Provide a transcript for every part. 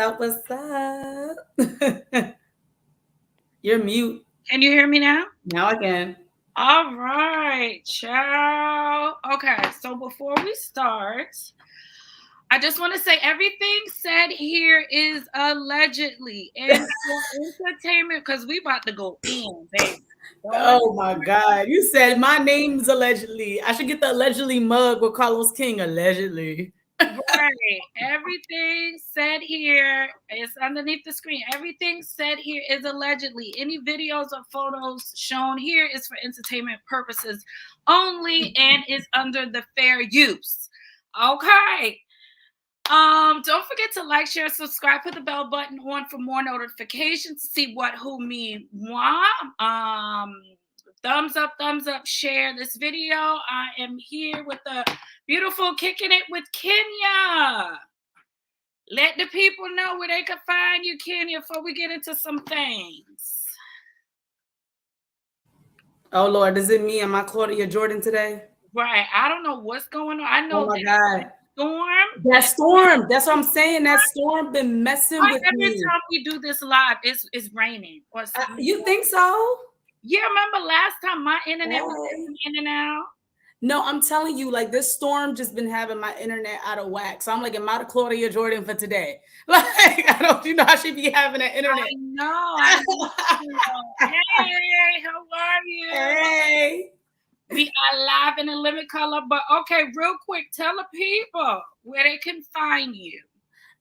up? What's up? You're mute. Can you hear me now? Now again. All right, ciao. Okay, so before we start, I just want to say everything said here is allegedly and for entertainment because we about to go in, baby. Oh my God. You said my name's allegedly. I should get the allegedly mug with Carlos King, allegedly. Right. Everything said here is underneath the screen. Everything said here is allegedly. Any videos or photos shown here is for entertainment purposes only and is under the fair use. Okay. Don't forget to like, share, subscribe, put the bell button on for more notifications to see what, who, me, moi. Thumbs up, share this video. I am here with the beautiful Kicking It with Kenya. Let the people know where they can find you, Kenya, before we get into some things. Oh Lord, is it me? Am I Claudia Jordan today? Right. I don't know what's going on. I know Oh my God. storm. That storm. That's what I'm saying. That storm been messing with Every me. time we do this live, it's raining. Or You think so? Yeah, remember last time my internet was in and out? No, I'm telling you, like this storm just been having my internet out of whack. So I'm like, am I the Claudia Jordan for today? Like, I don't, I should be having that internet. I know. Hey, how are you? Hey. We are live in a living color, but okay, real quick, tell the people where they can find you.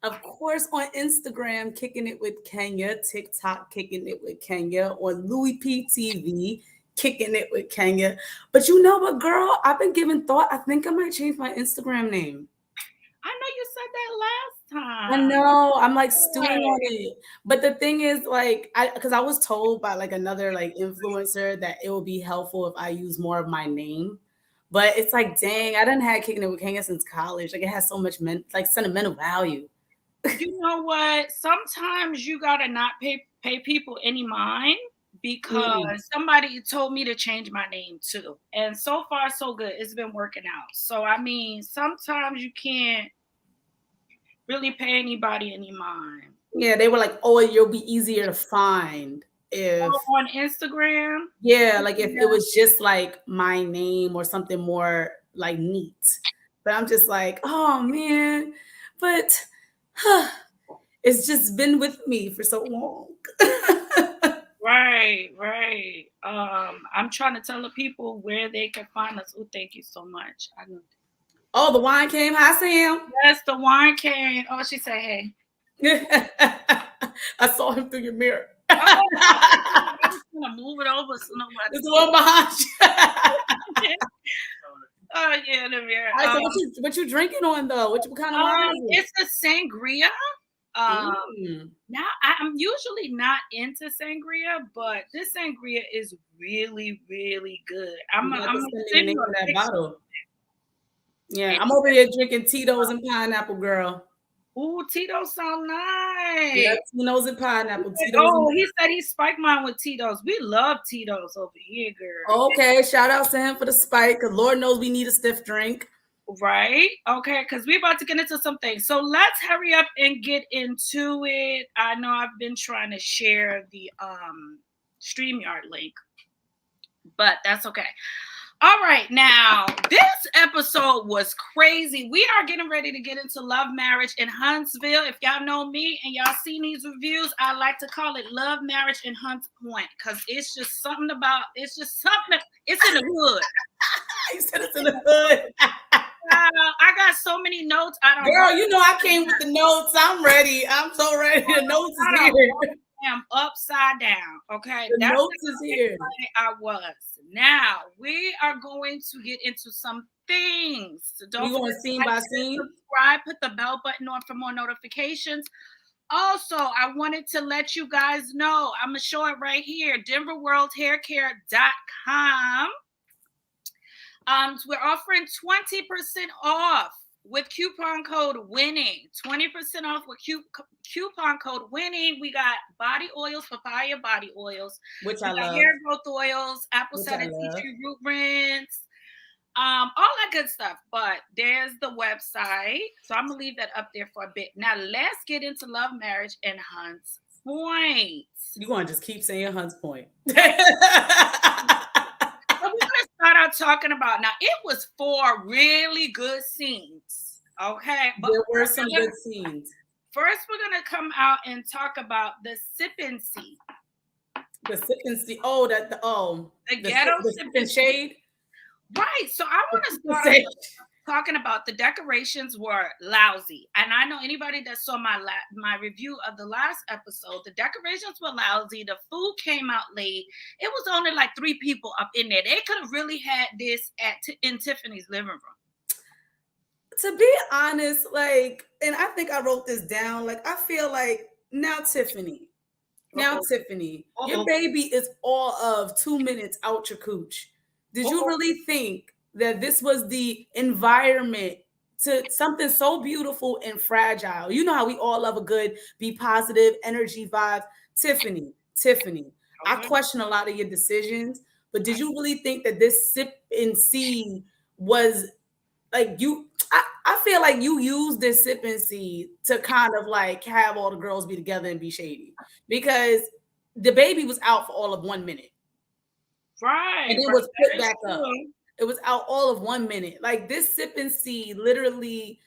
Of course, on Instagram, Kicking It with Kenya, TikTok, Kicking It with Kenya, on Louis P TV, Kicking It with Kenya. But you know what, girl? I've been giving thought. I think I might change my Instagram name. I know you said that last time. I know. I'm like stewing on it. But the thing is, like, because I was told by like another like influencer that it will be helpful if I use more of my name. But it's like, dang, I done had Kicking It with Kenya since college. Like, it has so much like sentimental value. You know what? Sometimes you gotta not pay people any mind because somebody told me to change my name too. And so far so good. It's been working out. So I mean, sometimes you can't really pay anybody any mind. Yeah, they were like, oh, you'll be easier to find if on Instagram. Yeah, like if it was just like my name or something more like neat. But I'm just like, oh man, but it's just been with me for so long. Right. I'm trying to tell the people where they can find us. Oh, thank you so much. Oh, the wine came. Hi, Sam. Yes, the wine came. Oh, she said, hey. I saw him through your mirror. I'm just gonna move it over so nobody. There's one behind you. Oh yeah, the mirror. So what you drinking on though? What kind of wine is it? It's a sangria. Now I'm usually not into sangria, but this sangria is really, really good. I'm gonna send you that bottle. Yeah, I'm over here drinking Tito's and pineapple, girl. Ooh, Tito's sound nice. Yeah, Tito's and pineapple. He said he spiked mine with Tito's. We love Tito's over here, girl. Okay, shout out to him for the spike, because Lord knows we need a stiff drink. Right? Okay, because we're about to get into some things. So let's hurry up and get into it. I know I've been trying to share the StreamYard link, but that's okay. All right, now this episode was crazy. We are getting ready to get into Love Marriage in Huntsville. If y'all know me and y'all seen these reviews, I like to call it Love Marriage in Hunts Point because it's just something about, it's in the hood. You said it's in the hood. I got so many notes. Girl, you know I came with the notes. I'm ready. I'm so ready. The notes is here. I'm upside down. Okay, the notes is here. I was. Now we are going to get into some things. So don't forget to scene by scene. Subscribe. Put the bell button on for more notifications. Also, I wanted to let you guys know. I'm gonna show it right here. DenverWorldHairCare.com. We're offering 20% off with coupon code WINNING. 20% off with coupon code WINNING. We got body oils, papaya body oils, which I love. Hair growth oils, apple cider tea tree root rinse. all that good stuff. But there's the website. So I'm gonna leave that up there for a bit. Now let's get into Love, Marriage, and Hunts Points. You're gonna just keep saying Hunts Point. So we're gonna start out talking about now. It was 4 really good scenes. Okay, but There were some good scenes. first we're gonna come out and talk about the sipping scene. The sip and see. Oh, The ghetto sip and shade. Right. So I want to start off talking about the decorations were lousy. And I know anybody that saw my review of the last episode, the decorations were lousy. The food came out late. It was only like 3 people up in there. They could have really had this in Tiffany's living room. To be honest, like, and I think I wrote this down. Like, I feel like now Tiffany, your baby is all of 2 minutes out your cooch. Did you really think that this was the environment to something so beautiful and fragile? You know how we all love a good, be positive, energy vibe. Tiffany, I question a lot of your decisions, but did you really think that this sip and see was like you? I feel like you used this sip and see to kind of like have all the girls be together and be shady, because the baby was out for all of 1 minute. Right. And it was put back up. It was out all of 1 minute. Like this sip and see literally,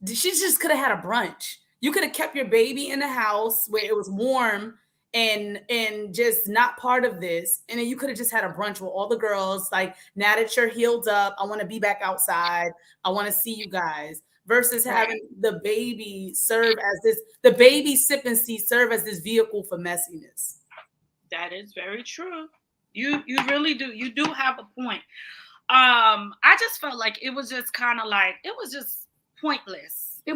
she just could have had a brunch. You could have kept your baby in the house where it was warm and just not part of this. And then you could have just had a brunch with all the girls. Like, now that you're healed up, I want to be back outside. I want to see you guys. Versus having the baby serve as this, the baby sip and see serve as this vehicle for messiness. That is very true. You really do. You do have a point. I just felt like it was just kind of like, it was just pointless. It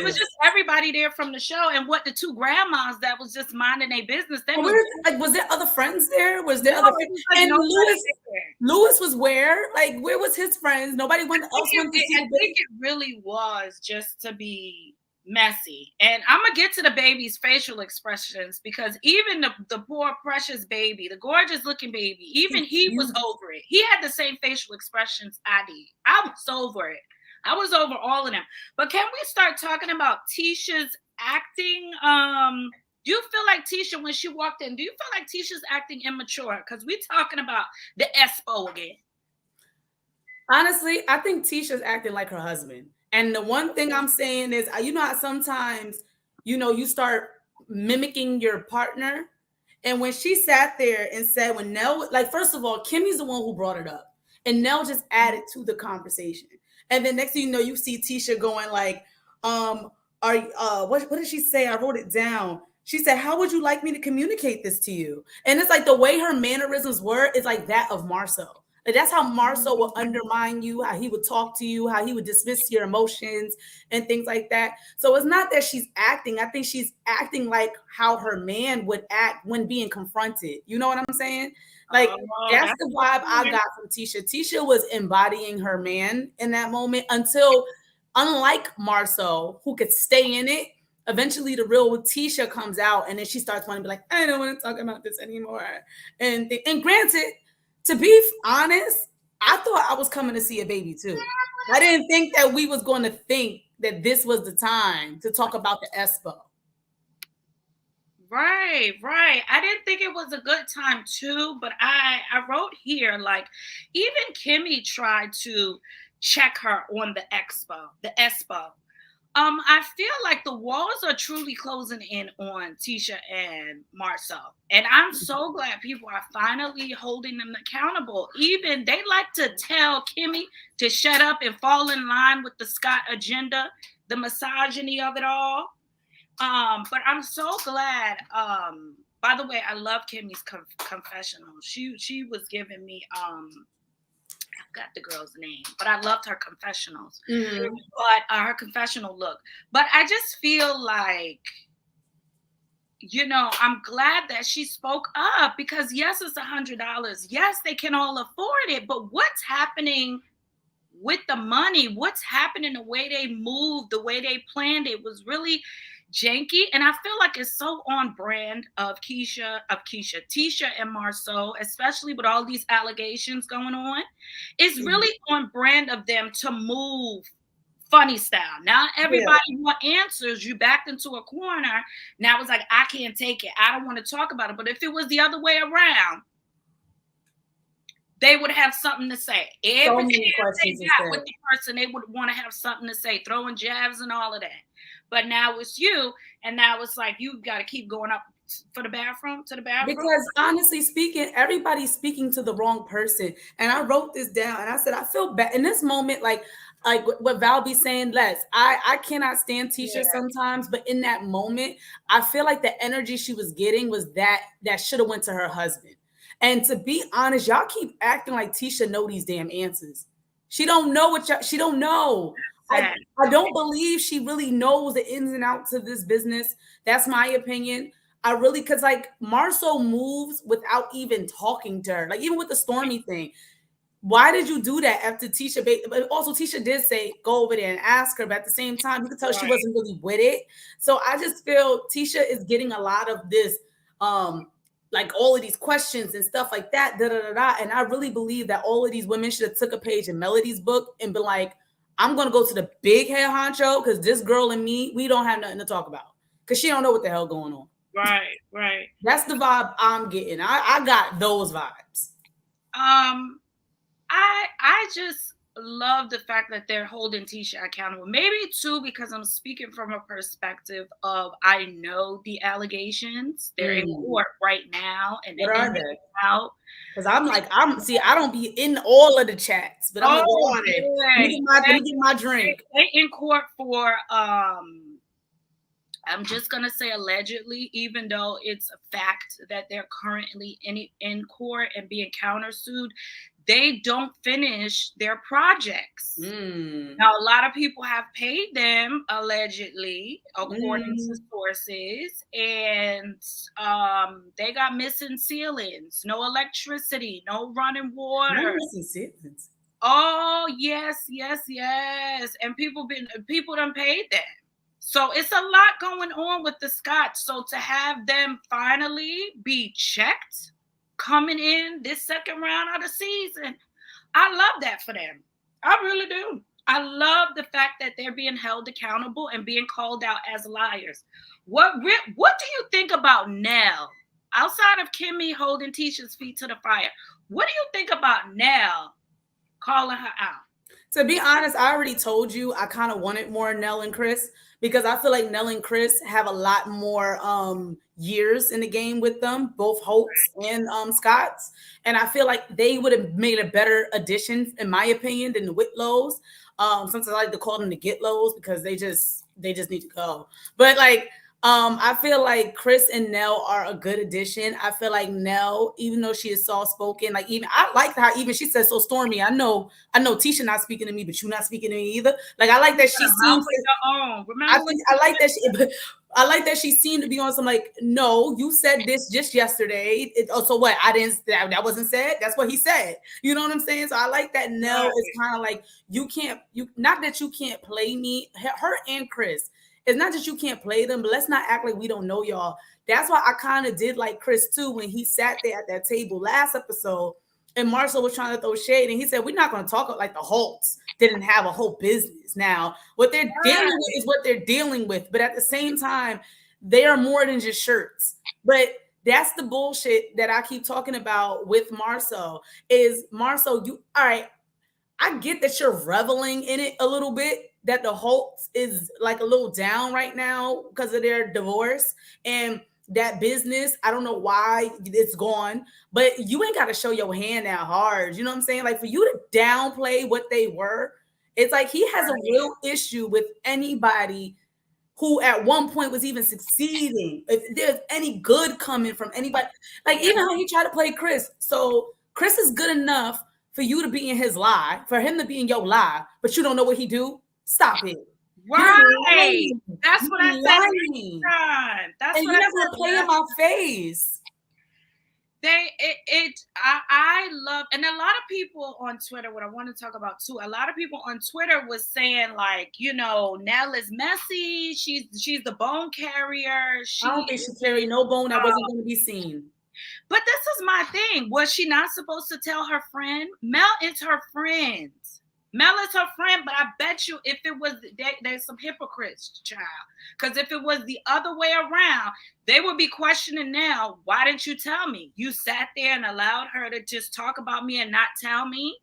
was just everybody there from the show, and what the 2 grandmas that was just minding their business. Was there other friends there? Was there other friends? Like, and Lewis was where? Like, where was his friends? Nobody else went to see. I think it really was just to be messy. And I'm gonna get to the baby's facial expressions, because even the poor precious baby, the gorgeous looking baby, even he was over it. He had the same facial expressions I did. I was over it. I was over all of them. But can we start talking about Tisha's acting? Do you feel like Tisha, when she walked in, do you feel like Tisha's acting immature? Because we're talking about the Espo again. Honestly, I think Tisha's acting like her husband. And the one thing I'm saying is, you know how sometimes, you start mimicking your partner. And when she sat there and said, when Nell, like, first of all, Kimmy's the one who brought it up. And Nell just added to the conversation. And then next thing you know, you see Tisha going like, what did she say? I wrote it down. She said, how would you like me to communicate this to you? And it's like the way her mannerisms were is like that of Marsau. Like, that's how Marsau will undermine you, how he would talk to you, how he would dismiss your emotions and things like that. So it's not that she's acting. I think she's acting like how her man would act when being confronted. You know what I'm saying? Like, that's the vibe I got from Tisha. Tisha was embodying her man in that moment until, unlike Marsau, who could stay in it, eventually the real Tisha comes out, and then she starts wanting to be like, I don't want to talk about this anymore. And granted, to be honest, I thought I was coming to see a baby too. I didn't think that we was going to think that this was the time to talk about the Espo. Right. I didn't think it was a good time too, but I wrote here, like, even Kimmy tried to check her on the Espo. I feel like the walls are truly closing in on Tisha and Marsau. And I'm so glad people are finally holding them accountable. Even they like to tell Kimmy to shut up and fall in line with the Scott agenda, the misogyny of it all. But I'm so glad. By the way, I love Kimmy's confessional. She was giving me I forgot the girl's name, but I loved her confessionals. Mm-hmm. But her confessional look. But I just feel like, I'm glad that she spoke up, because yes, it's $100. Yes, they can all afford it. But what's happening with the money? What's happening? The way they moved, the way they planned it was really janky, and I feel like it's so on brand of Tisha and Marsau, especially with all these allegations going on. It's really on brand of them to move funny style. Now everybody want answers. You backed into a corner. Now it's like, I can't take it. I don't want to talk about it. But if it was the other way around, they would have something to say. Every chance they got with the person, they would want to have something to say, throwing jabs and all of that. But now it's you, and now it's like you got to keep going up to the bathroom. Because honestly speaking, everybody's speaking to the wrong person. And I wrote this down, and I said, I feel bad in this moment, like what Val be saying, Les. I cannot stand Tisha sometimes, but in that moment, I feel like the energy she was getting was that should have went to her husband. And to be honest, y'all keep acting like Tisha know these damn answers. She don't know she don't know. I don't believe she really knows the ins and outs of this business. That's my opinion. I really, because like Marsau moves without even talking to her. Like even with the Stormy thing. Why did you do that after Tisha? But also Tisha did say, go over there and ask her. But at the same time, you could tell she wasn't really with it. So I just feel Tisha is getting a lot of this, like all of these questions and stuff like that. And I really believe that all of these women should have took a page in Melody's book and been like, I'm going to go to the big head honcho because this girl and me, we don't have nothing to talk about because she don't know what the hell going on. Right. That's the vibe I'm getting. I got those vibes. I just love the fact that they're holding Tisha accountable. Maybe too, because I'm speaking from a perspective of I know the allegations. They're in court right now, and what are they out? Because I don't be in all of the chats, but I'm like, what are they? Let me get my drink. They in court for I'm just gonna say allegedly, even though it's a fact that they're currently in court and being countersued. They don't finish their projects. Now, a lot of people have paid them allegedly, according to sources, and they got missing ceilings, no electricity, no running water. No missing ceilings. Oh yes, and people done paid them. So it's a lot going on with the Scotts. So to have them finally be checked coming in this second round of the season, I love that for them. I really do. I love the fact that they're being held accountable and being called out as liars. What do you think about Nell? Outside of Kimmy holding Tisha's feet to the fire, what do you think about Nell calling her out? To be honest, I already told you I kind of wanted more Nell and Chris because I feel like Nell and Chris have a lot more years in the game with them, both Holtz and Scotts. And I feel like they would have made a better addition, in my opinion, than the Whitlows. Sometimes I like to call them the Gitlows because they just need to go. But like, I feel like Chris and Nell are a good addition. I feel like Nell, even though she is soft spoken, like even I like how even she says, so Stormy, I know Tisha not speaking to me, but you not speaking to me either. Like I like that she seems I like that she seemed to be on some like, no, you said this just yesterday. So what? That wasn't said. That's what he said. You know what I'm saying? So I like that Nell is kind of like, not that you can't play me, her and Chris. It's not that you can't play them, but let's not act like we don't know y'all. That's why I kind of did like Chris too when he sat there at that table last episode and Marsau was trying to throw shade and he said, we're not going to talk like the Holtz didn't have a whole business. Now, what they're dealing with is what they're dealing with. But at the same time, they are more than just shirts. But that's the bullshit that I keep talking about with Marsau is Marsau, all right, I get that you're reveling in it a little bit, that the Holtz is like a little down right now because of their divorce and that business. I don't know why it's gone, but you ain't got to show your hand that hard. You know what I'm saying? Like for you to downplay what they were, it's like he has a real issue with anybody who at one point was even succeeding. If there's any good coming from anybody, like even how he tried to play Chris. So Chris is good enough for you to be in his lie, for him to be in your lie, but you don't know what he do. Stop it. Right. That's what I said last time. That's what I said. Play in my face. I love, and a lot of people on Twitter, what I want to talk about too, a lot of people on Twitter was saying like, Nell is messy, she's the bone carrier, I don't think she carried no bone that wasn't going to be seen. But this is my thing. Was she not supposed to tell her friend? Mel is her friend. Mel is her friend, but I bet you if it was, there's some hypocrites, child. Because if it was the other way around, they would be questioning now, why didn't you tell me? You sat there and allowed her to just talk about me and not tell me?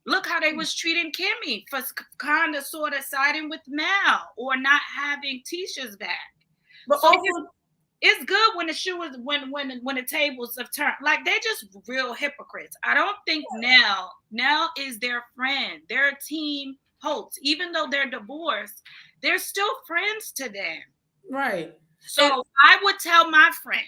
Look how they was treating Kimmy for kind of sort of siding with Mel or not having Tisha's back. But so also, it's good when the shoe is when the tables have turned. Like they're just real hypocrites. I don't think Nell is their friend. They're a team Holtz. Even though they're divorced, they're still friends to them. Right. So I would tell my friend,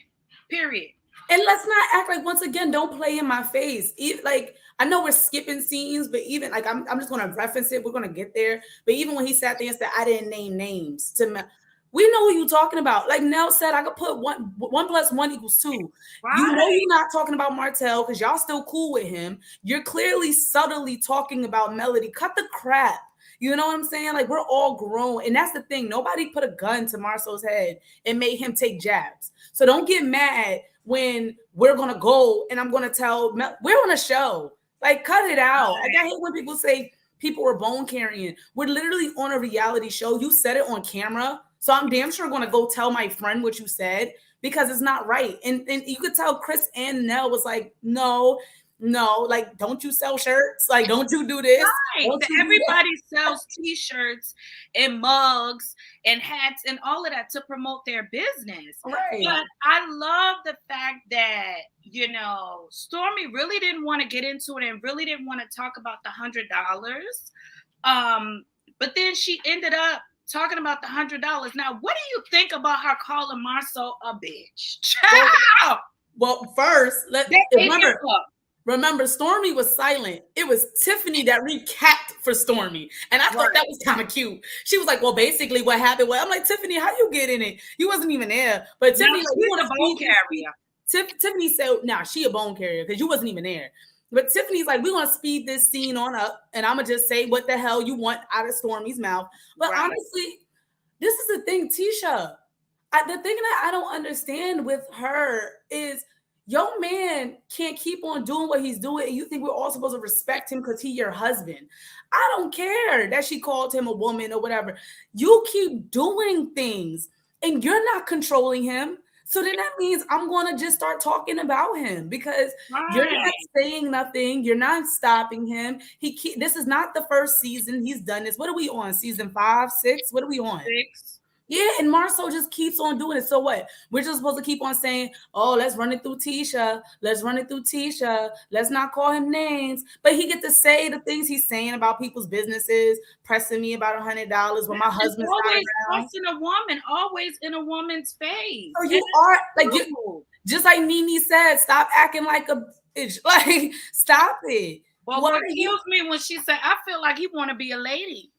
period. And let's not act like, once again, don't play in my face. Like, I know we're skipping scenes, but even like I'm just gonna reference it. We're gonna get there. But even when he sat there and said, I didn't name names to me. We know who you're talking about. Like Nell said, I could put one plus one equals two. Right. You know you're not talking about Martell because y'all still cool with him. You're clearly subtly talking about Melody. Cut the crap. You know what I'm saying? Like, we're all grown. And that's the thing. Nobody put a gun to Marsau's head and made him take jabs. So don't get mad when we're going to go and I'm going to tell we're on a show. Like, cut it out. Like, I hate when people say people were bone carrying. We're literally on a reality show. You said it on camera. So I'm damn sure going to go tell my friend what you said because it's not right. And you could tell Chris and Nell was like, no, like, don't you sell shirts? Like, don't you do this? Right. Everybody sells T-shirts and mugs and hats and all of that to promote their business. Right. But I love the fact that, Stormy really didn't want to get into it and really didn't want to talk about the $100. But then she ended up talking about the $100. Now, what do you think about her calling Marsau a bitch? Well, first, remember, Stormy was silent. It was Tiffany that recapped for Stormy. And I thought that was kind of cute. She was like, well, basically what happened was, I'm like, Tiffany, how you get in it? You wasn't even there. But Tiffany, she's a bone carrier. Tiffany said, nah, she a bone carrier because you wasn't even there. But Tiffany's like, we're going to speed this scene on up. And I'm going to just say what the hell you want out of Stormy's mouth. But honestly, this is the thing, Tisha. The thing that I don't understand with her is your man can't keep on doing what he's doing. And you think we're all supposed to respect him because he's your husband. I don't care that she called him a woman or whatever. You keep doing things and you're not controlling him. So then that means I'm going to just start talking about him because you're not saying nothing. You're not stopping him. This is not the first season he's done this. What are we on? Season 5, 6? What are we on? 6. Yeah, and Marsau just keeps on doing it. So what? We're just supposed to keep on saying, oh, let's run it through Tisha. Let's run it through Tisha. Let's not call him names. But he get to say the things he's saying about people's businesses, pressing me about $100 when my husband's not around. Pressing a woman, always in a woman's face. So you are, like, just like Nene said, stop acting like a bitch. Like, stop it. Well, what kills me when she said, I feel like he want to be a lady.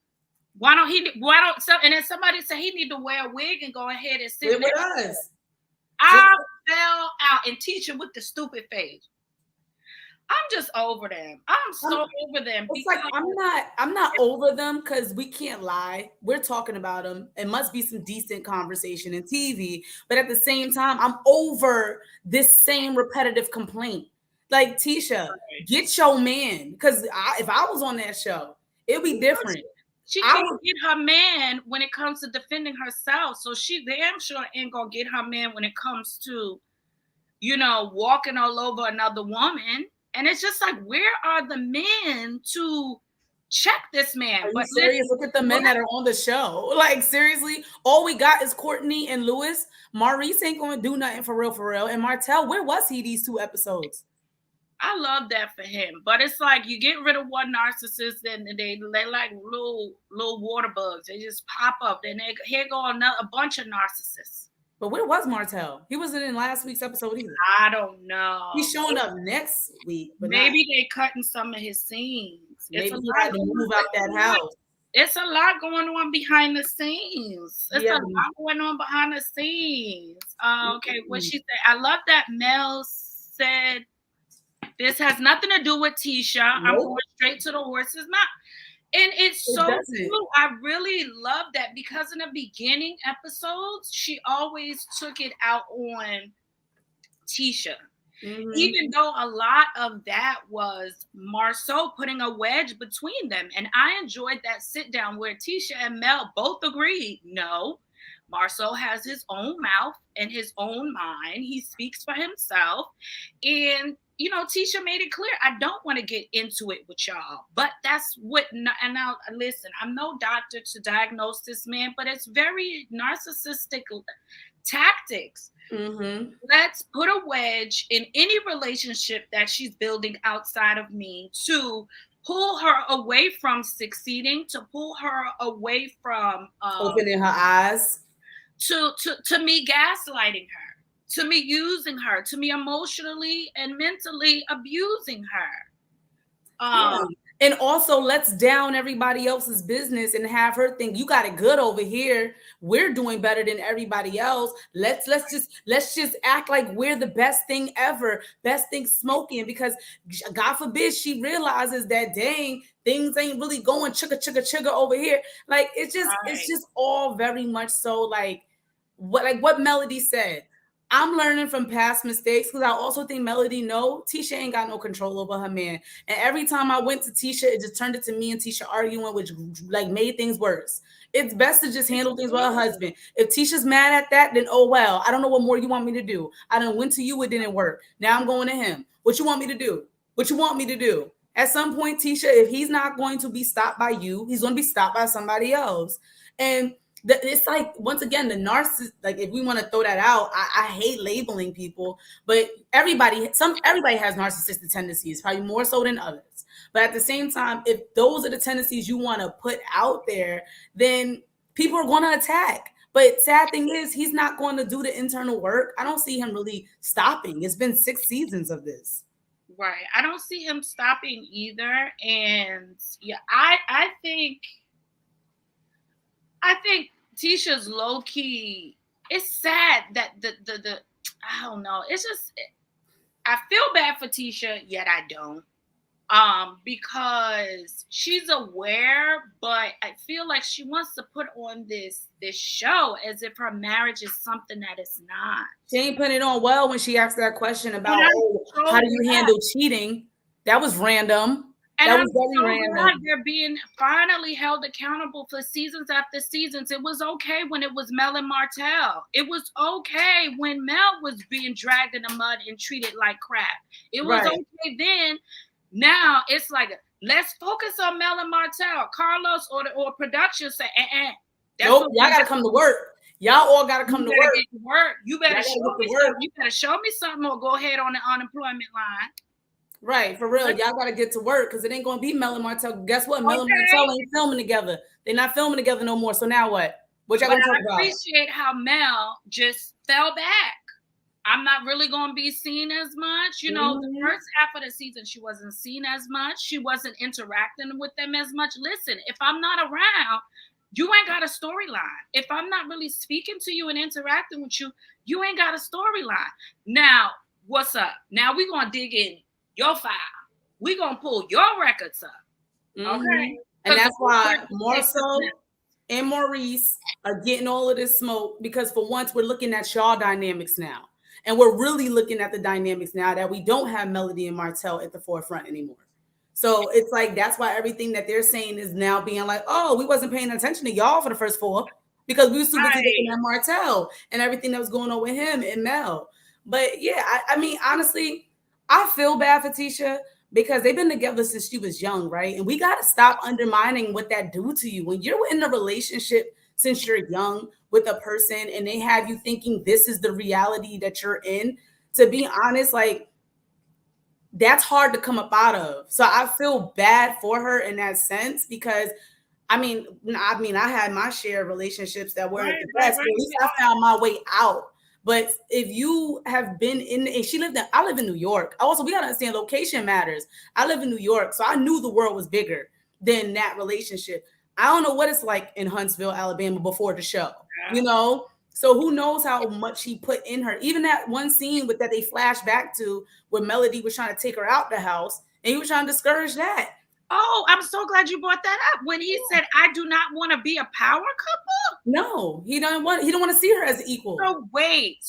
And then somebody said he need to wear a wig and go ahead and sit with us. I fell out and teaching with the stupid face. I'm just over them. I'm so over them. It's like I'm not over them because we can't lie. We're talking about them. It must be some decent conversation in TV. But at the same time, I'm over this same repetitive complaint. Like, Tisha, get your man. Because if I was on that show, it'd be different. She can't get her man when it comes to defending herself. So she damn sure ain't gonna get her man when it comes to, walking all over another woman. And it's just like, where are the men to check this man? But serious, look at the men that are on the show. Like, seriously, all we got is Courtney and Lewis. Maurice ain't gonna do nothing for real. And Martell, where was he these 2 episodes? I love that for him, but it's like you get rid of one narcissist, and they like little water bugs. They just pop up, and here go a bunch of narcissists. But where was Martell? He wasn't in last week's episode either. I don't know. He's showing up next week, but maybe they cutting some of his scenes. Maybe he had to move out that house. It's a lot going on behind the scenes. It's a lot going on behind the scenes. Okay, what she said. I love that Mel said, this has nothing to do with Tisha. I'm Nope. going straight to the horse's mouth. And it's It so doesn't. true. I really love that because in the beginning episodes, she always took it out on Tisha. Even though a lot of that was Marsau putting a wedge between them. And I enjoyed that sit down where Tisha and Mel both agreed, no, Marsau has his own mouth and his own mind. He speaks for himself. And, you know, Tisha made it clear, I don't want to get into it with y'all. But that's what, and now listen, I'm no doctor to diagnose this man, but it's very narcissistic tactics. Let's put a wedge in any relationship that she's building outside of me to pull her away from succeeding, to pull her away from opening her eyes, to me gaslighting her, to me using her, to me emotionally and mentally abusing her. Yeah. And also, let's down everybody else's business and have her think you got it good over here. We're doing better than everybody else. Let's just act like we're the best thing ever, best thing smoking. Because God forbid she realizes that dang things ain't really going chugga over here. Like it's just all very much so like what Melody said. I'm learning from past mistakes because I also think Melody Tisha ain't got no control over her man. And every time I went to Tisha, it just turned it to me and Tisha arguing, which like made things worse. It's best to just handle things with her husband. If Tisha's mad at that, then oh well. I don't know what more you want me to do. I done went to you, it didn't work. Now I'm going to him. What you want me to do? What you want me to do? At some point, Tisha, if he's not going to be stopped by you, he's going to be stopped by somebody else. And it's like, once again, the narcissist, like if we want to throw that out, I hate labeling people, but everybody has narcissistic tendencies, probably more so than others. But at the same time, if those are the tendencies you want to put out there, then people are going to attack. But sad thing is, he's not going to do the internal work. I don't see him really stopping. It's been 6 seasons of this. Right. I don't see him stopping either. And yeah, I think Tisha's low key. It's sad that the I don't know. It's just I feel bad for Tisha, yet I don't. Because she's aware, but I feel like she wants to put on this show as if her marriage is something that it's not. She ain't putting it on well when she asked that question about how do you handle cheating. That was random. And that was very random. They're being finally held accountable for seasons after seasons. It was okay when it was Mel and Martell. It was okay when Mel was being dragged in the mud and treated like crap. It was okay then. Now it's like, let's focus on Mel and Martell. Carlos or production say, nope, y'all gotta come to work. Y'all all gotta come to work. You better show me something. You better show me something or go ahead on the unemployment line. Right, for real. Y'all got to get to work because it ain't going to be Mel and Martell. Guess what? Mel and Martell ain't filming together. They're not filming together no more. So now what? What y'all going to talk about? I appreciate how Mel just fell back. I'm not really going to be seen as much. You know, the first half of the season, she wasn't seen as much. She wasn't interacting with them as much. Listen, if I'm not around, you ain't got a storyline. If I'm not really speaking to you and interacting with you, you ain't got a storyline. Now, what's up? Now we're going to dig in your file. We're going to pull your records up. Okay? And that's why Marsau and Maurice are getting all of this smoke, because for once we're looking at y'all dynamics now. And we're really looking at the dynamics now that we don't have Melody and Martell at the forefront anymore. So it's like, that's why everything that they're saying is now being like, oh, we wasn't paying attention to y'all for the first 4 because we were super looking at Martell and everything that was going on with him and Mel. But yeah, I mean, honestly, I feel bad for Tisha because they've been together since she was young, right? And we got to stop undermining what that do to you. When you're in a relationship since you're young with a person and they have you thinking this is the reality that you're in, to be honest, like, that's hard to come up out of. So I feel bad for her in that sense because, I mean, I had my share of relationships that weren't the best, but at least I found my way out. But if you have been in, and I live in New York. Also, we got to understand location matters. I live in New York, so I knew the world was bigger than that relationship. I don't know what it's like in Huntsville, Alabama before the show, you know? So who knows how much he put in her. Even that one scene with that they flash back to where Melody was trying to take her out the house and he was trying to discourage that. Oh, I'm so glad you brought that up. When he said, "I do not want to be a power couple." No, he don't want to see her as equal. So wait,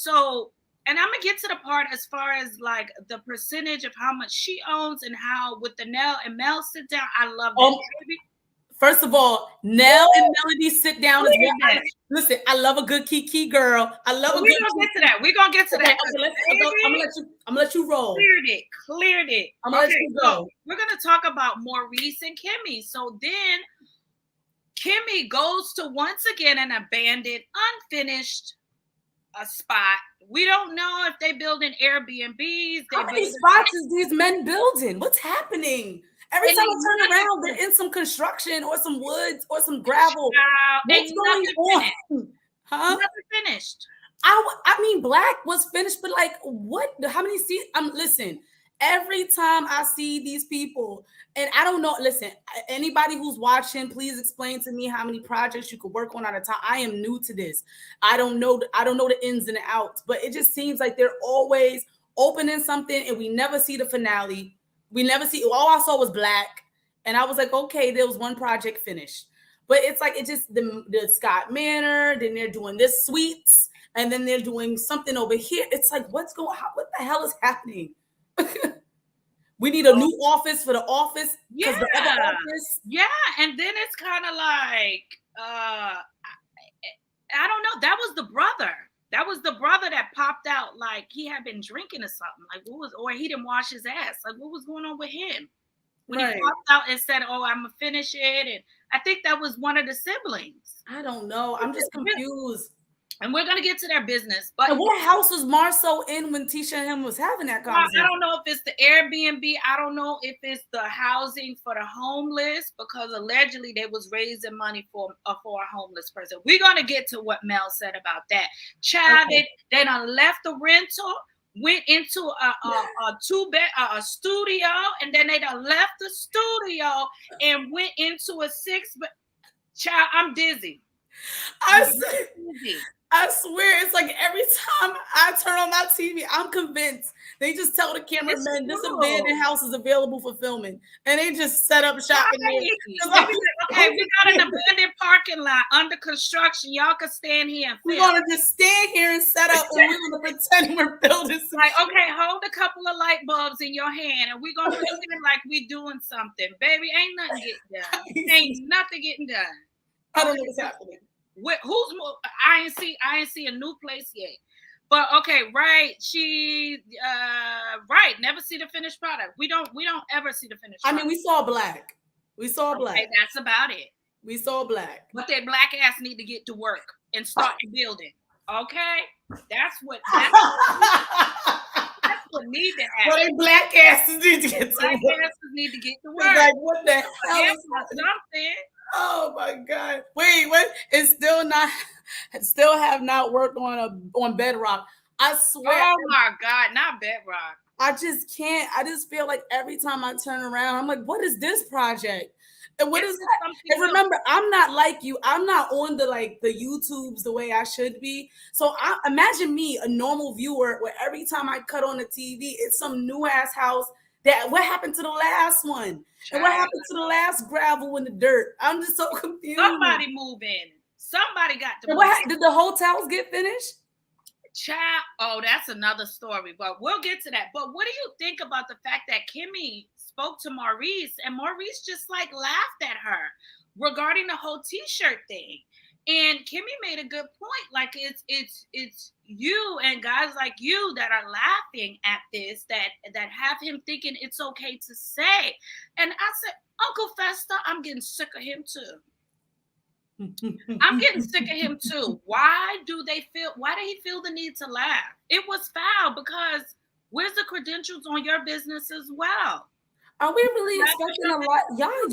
and I'm gonna get to the part as far as like the percentage of how much she owns and how with the Nell and Mel sit down. I love that. Baby. First of all, Nell and Melody sit down as well. Listen, I love a good Kiki girl. I love a good. We're gonna get to that. We're gonna get to that. I'm gonna let you roll. Cleared it. I'm gonna let you go. So we're gonna talk about Maurice and Kimmy. So then Kimmy goes to once again an abandoned, unfinished spot. We don't know if they building Airbnbs. How many spots is these men building? What's happening? Every time I turn around, they're in some construction or some woods or some gravel. What's going on? Huh? Nothing finished. I mean, Black was finished, but like, what? How many seasons? Listen, every time I see these people, and I don't know, listen, anybody who's watching, please explain to me how many projects you could work on at a time. I am new to this. I don't know the ins and outs, but it just seems like they're always opening something and we never see the finale. We never see, all I saw was Black. And I was like, okay, there was one project finished. But it's like, it just, the Scott Manor, then they're doing this Suites, and then they're doing something over here. It's like, what the hell is happening? We need a new office for the office. Yeah. The other office. Yeah. And then it's kind of like, I don't know. That was the brother. That was the brother that popped out like he had been drinking or something. Like or he didn't wash his ass. Like what was going on with him? When he popped out and said, "Oh, I'm gonna finish it," and I think that was one of the siblings. I don't know. I'm just confused. And we're gonna get to their business. But and what house was Marsau in when Tisha and him was having that conversation? I don't know if it's the Airbnb. I don't know if it's the housing for the homeless, because allegedly they was raising money for a homeless person. We're gonna get to what Mel said about that. Child, okay. They done left the rental, went into a two-bed studio, and then they done left the studio and went into a six-bed. Child, I'm dizzy. I swear, it's like every time I turn on my TV, I'm convinced they just tell the cameraman this abandoned house is available for filming, and they just set up shop in there. Okay, we got an abandoned parking lot under construction. Y'all can stand here and film. We're gonna just stand here and set up, and we're gonna pretend we're building something. Like, okay, hold a couple of light bulbs in your hand, and we're gonna pretend like we doing something. Baby, ain't nothing getting done. Ain't nothing getting done. I don't know what's happening. Who's more? I ain't see a new place yet. But okay, right? Never see the finished product. We don't ever see the finished product. I mean, we saw Black. Black. That's about it. We saw Black. But that Black ass need to get to work and start building. Okay, that's what need to happen. Well, they Black asses need to get to work. Black asses need to get to work. Like, what the hell is something? Oh my God! Wait, what? It's still have not worked on Bedrock. I swear. Oh my God, not Bedrock. I just can't. I just feel like every time I turn around, I'm like, what is this project? And what is that? And remember, I'm not like you. I'm not on the YouTubes the way I should be. So imagine me, a normal viewer, where every time I cut on the TV, it's some new ass house. What happened to the last one? And what happened to the last gravel in the dirt? I'm just so confused. Somebody move in. Somebody got to move in. Did the hotels get finished? Child, oh, that's another story, but we'll get to that. But what do you think about the fact that Kimmy spoke to Maurice and Maurice just laughed at her regarding the whole t-shirt thing? And Kimmy made a good point. Like it's you and guys like you that are laughing at this, that have him thinking it's okay to say. And I said, Uncle Festa, I'm getting sick of him too. I'm getting sick of him too. Why did he feel the need to laugh? It was foul because where's the credentials on your business as well? Are we really expecting a lot?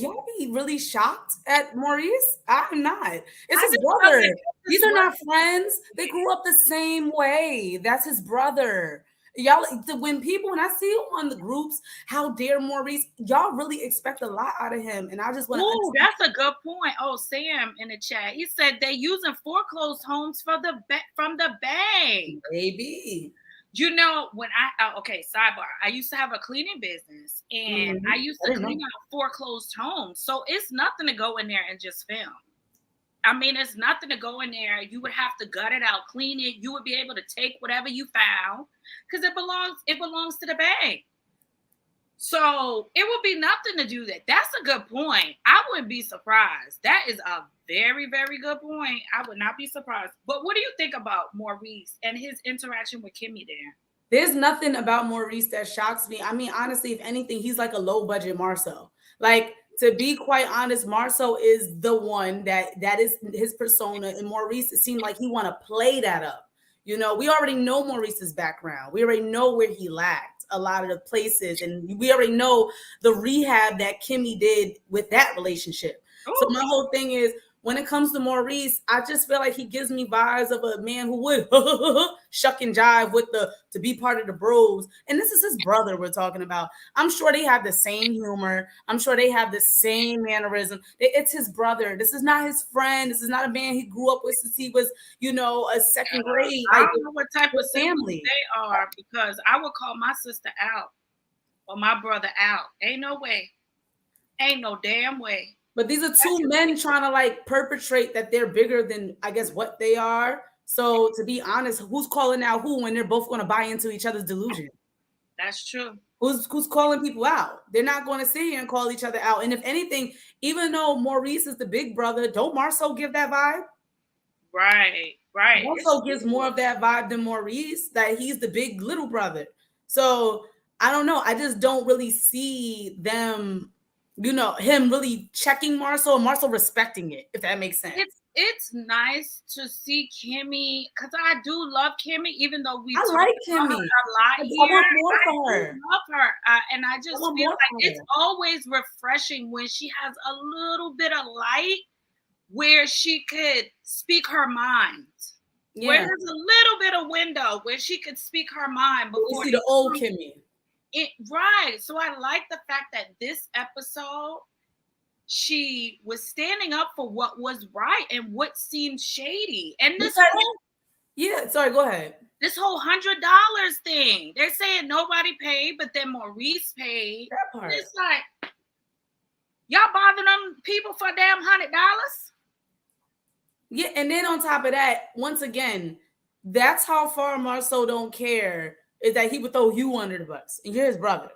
Y'all be really shocked at Maurice? I'm not. It's his brother. These are not friends. They grew up the same way. That's his brother. Y'all, when I see on the groups, how dare Maurice, y'all really expect a lot out of him. And I just want Oh, to, that's a good point. Oh, Sam in the chat, he said they using foreclosed homes for from the bank. maybe. You know, when okay, sidebar, I used to have a cleaning business and I used to clean out foreclosed homes. So it's nothing to go in there and just film. I mean, it's nothing to go in there. You would have to gut it out, clean it. You would be able to take whatever you found because it belongs to the bank. So it would be nothing to do that. That's a good point. I wouldn't be surprised. That is a very, very good point. I would not be surprised. But what do you think about Maurice and his interaction with Kimmy there? There's nothing about Maurice that shocks me. I mean, honestly, if anything, he's like a low budget Marsau. Like, to be quite honest, Marsau is the one that is his persona, and Maurice, it seemed like he want to play that up. You know, we already know Maurice's background. We already know where he lacked a lot of the places, and we already know the rehab that Kimmy did with that relationship. Ooh. So my whole thing is, when it comes to Maurice, I just feel like he gives me vibes of a man who would shuck and jive with to be part of the bros. And this is his brother we're talking about. I'm sure they have the same humor. I'm sure they have the same mannerism. It's his brother. This is not his friend. This is not a man he grew up with since he was, a second grade. I don't know what type of family they are, because I would call my sister out or my brother out. Ain't no way. Ain't no damn way. But these are two men trying to like perpetrate that they're bigger than, I guess, what they are. So to be honest, who's calling out who when they're both going to buy into each other's delusion? That's true. Who's calling people out? They're not going to sit here and call each other out. And if anything, even though Maurice is the big brother, don't Marsau give that vibe? Right. Marsau gives more of that vibe than Maurice, that he's the big little brother. So I don't know. I just don't really see them, him really checking Marsau and Marsau respecting it, if that makes sense. It's nice to see Kimmy, because I do love Kimmy, even though we like Kimmy a lot here. I want more for her. Love her, and I just feel like it's always refreshing when she has a little bit of light where she could speak her mind. Yeah. Where there's a little bit of window where she could speak her mind before you see the old Kimmy. Right. So I like the fact that this episode, she was standing up for what was right and what seemed shady. And this sorry, go ahead. This whole $100 thing. They're saying nobody paid, but then Maurice paid. That part. It's like, y'all bother them people for damn $100? Yeah, and then on top of that, once again, that's how far Marsau don't care, is that he would throw you under the bus, and you're his brother.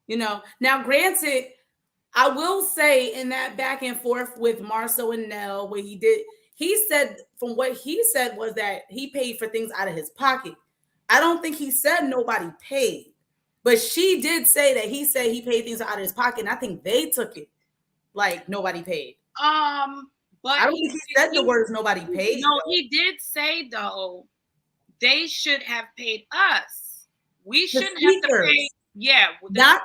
Now granted, I will say in that back and forth with Marsau and Nell, where he said was that he paid for things out of his pocket. I don't think he said nobody paid, but she did say that he said he paid things out of his pocket, and I think they took it like nobody paid. But I don't think he said the words nobody paid. No, he did say, though, they should have paid us. We shouldn't have to pay. Yeah. Not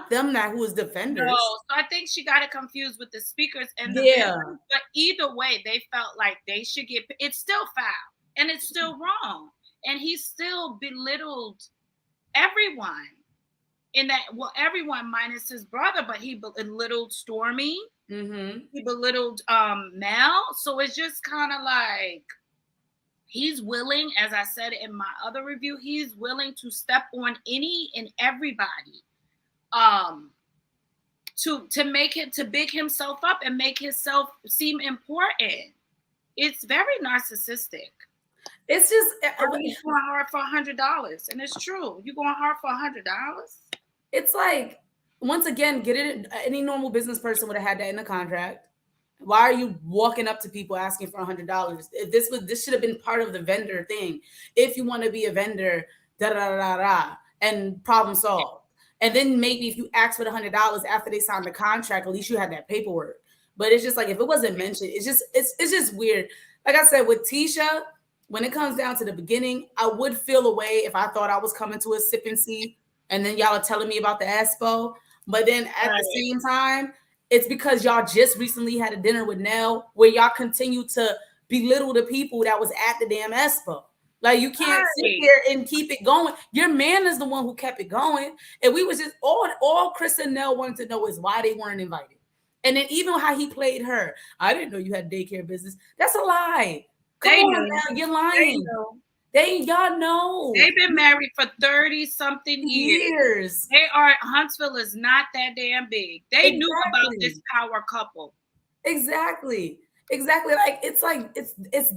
them who was defenders. No, so I think she got it confused with the speakers and the vendors. But either way, they felt like they should get, it's still foul and it's still wrong. And he still belittled everyone everyone minus his brother, but he belittled Stormy. Mm-hmm. He belittled Mel. So it's just kind of like he's willing, as I said in my other review, he's willing to step on any and everybody to big himself up and make himself seem important. It's very narcissistic. It's just he's going hard for $100, and it's true. You're going hard for $100. It's like, once again, any normal business person would have had that in the contract. Why are you walking up to people asking for $100? This should have been part of the vendor thing. If you want to be a vendor, and problem solved. And then maybe if you ask for the $100 after they signed the contract, at least you had that paperwork. But it's just like, if it wasn't mentioned, it's just weird. Like I said, with Tisha, when it comes down to the beginning, I would feel a way if I thought I was coming to a sip and see, and then y'all are telling me about the Expo. But then at the same time, it's because y'all just recently had a dinner with Nell where y'all continue to belittle the people that was at the damn Expo. Like you can't sit Right. there and keep it going. Your man is the one who kept it going. And we was just all Chris and Nell wanted to know is why they weren't invited. And then even how he played her. I didn't know you had a daycare business. That's a lie. Come They on knew. now, you're They lying. knew. Y'all know. They've been married for 30 something years. Years. Huntsville is not that damn big. They knew about this power couple. Exactly. Like it's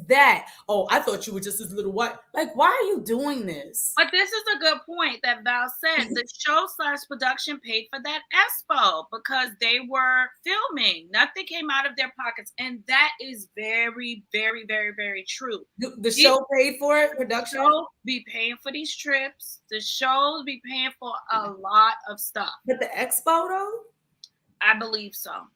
that. Oh, I thought you were just this little white. Like, why are you doing this? But this is a good point that Val said. The show / production paid for that expo because they were filming. Nothing came out of their pockets, and that is very, very, very, very true. The show paid for it. Production. The show be paying for these trips. The shows be paying for a lot of stuff. But the expo, though, I believe so.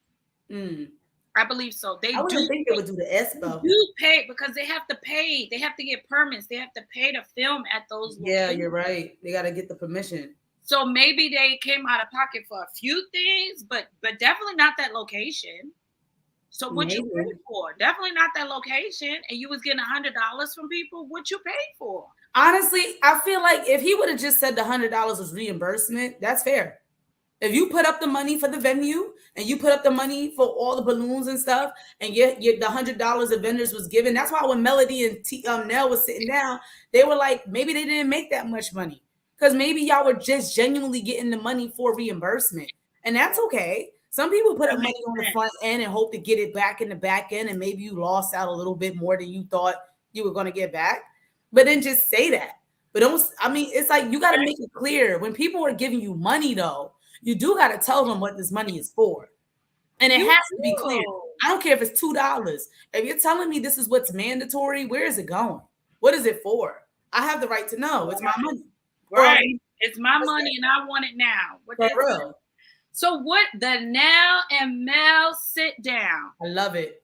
I believe so. I wouldn't think they would do the expo. They do pay because they have to pay. They have to get permits. They have to pay to film at those locations. Yeah, you're right. They got to get the permission. So maybe they came out of pocket for a few things, but definitely not that location. So what you paid for? Definitely not that location. And you was getting $100 from people. What you paid for? Honestly, I feel like if he would have just said the $100 was reimbursement, that's fair. If you put up the money for the venue and you put up the money for all the balloons and stuff, and the $100 the vendors was given, that's why when Melody and Nell was sitting down, they were like, maybe they didn't make that much money because maybe y'all were just genuinely getting the money for reimbursement, and that's okay. Some people put up money on the front end and hope to get it back in the back end, and maybe you lost out a little bit more than you thought you were going to get back, but then just say that. But don't. I mean, it's like you got to make it clear when people are giving you money, though. You do got to tell them what this money is for. And it has to be clear. I don't care if it's $2. If you're telling me this is what's mandatory, where is it going? What is it for? I have the right to know. It's my money. Right. It's my money and I want it now. For real. So what the Nell and Mel sit down. I love it.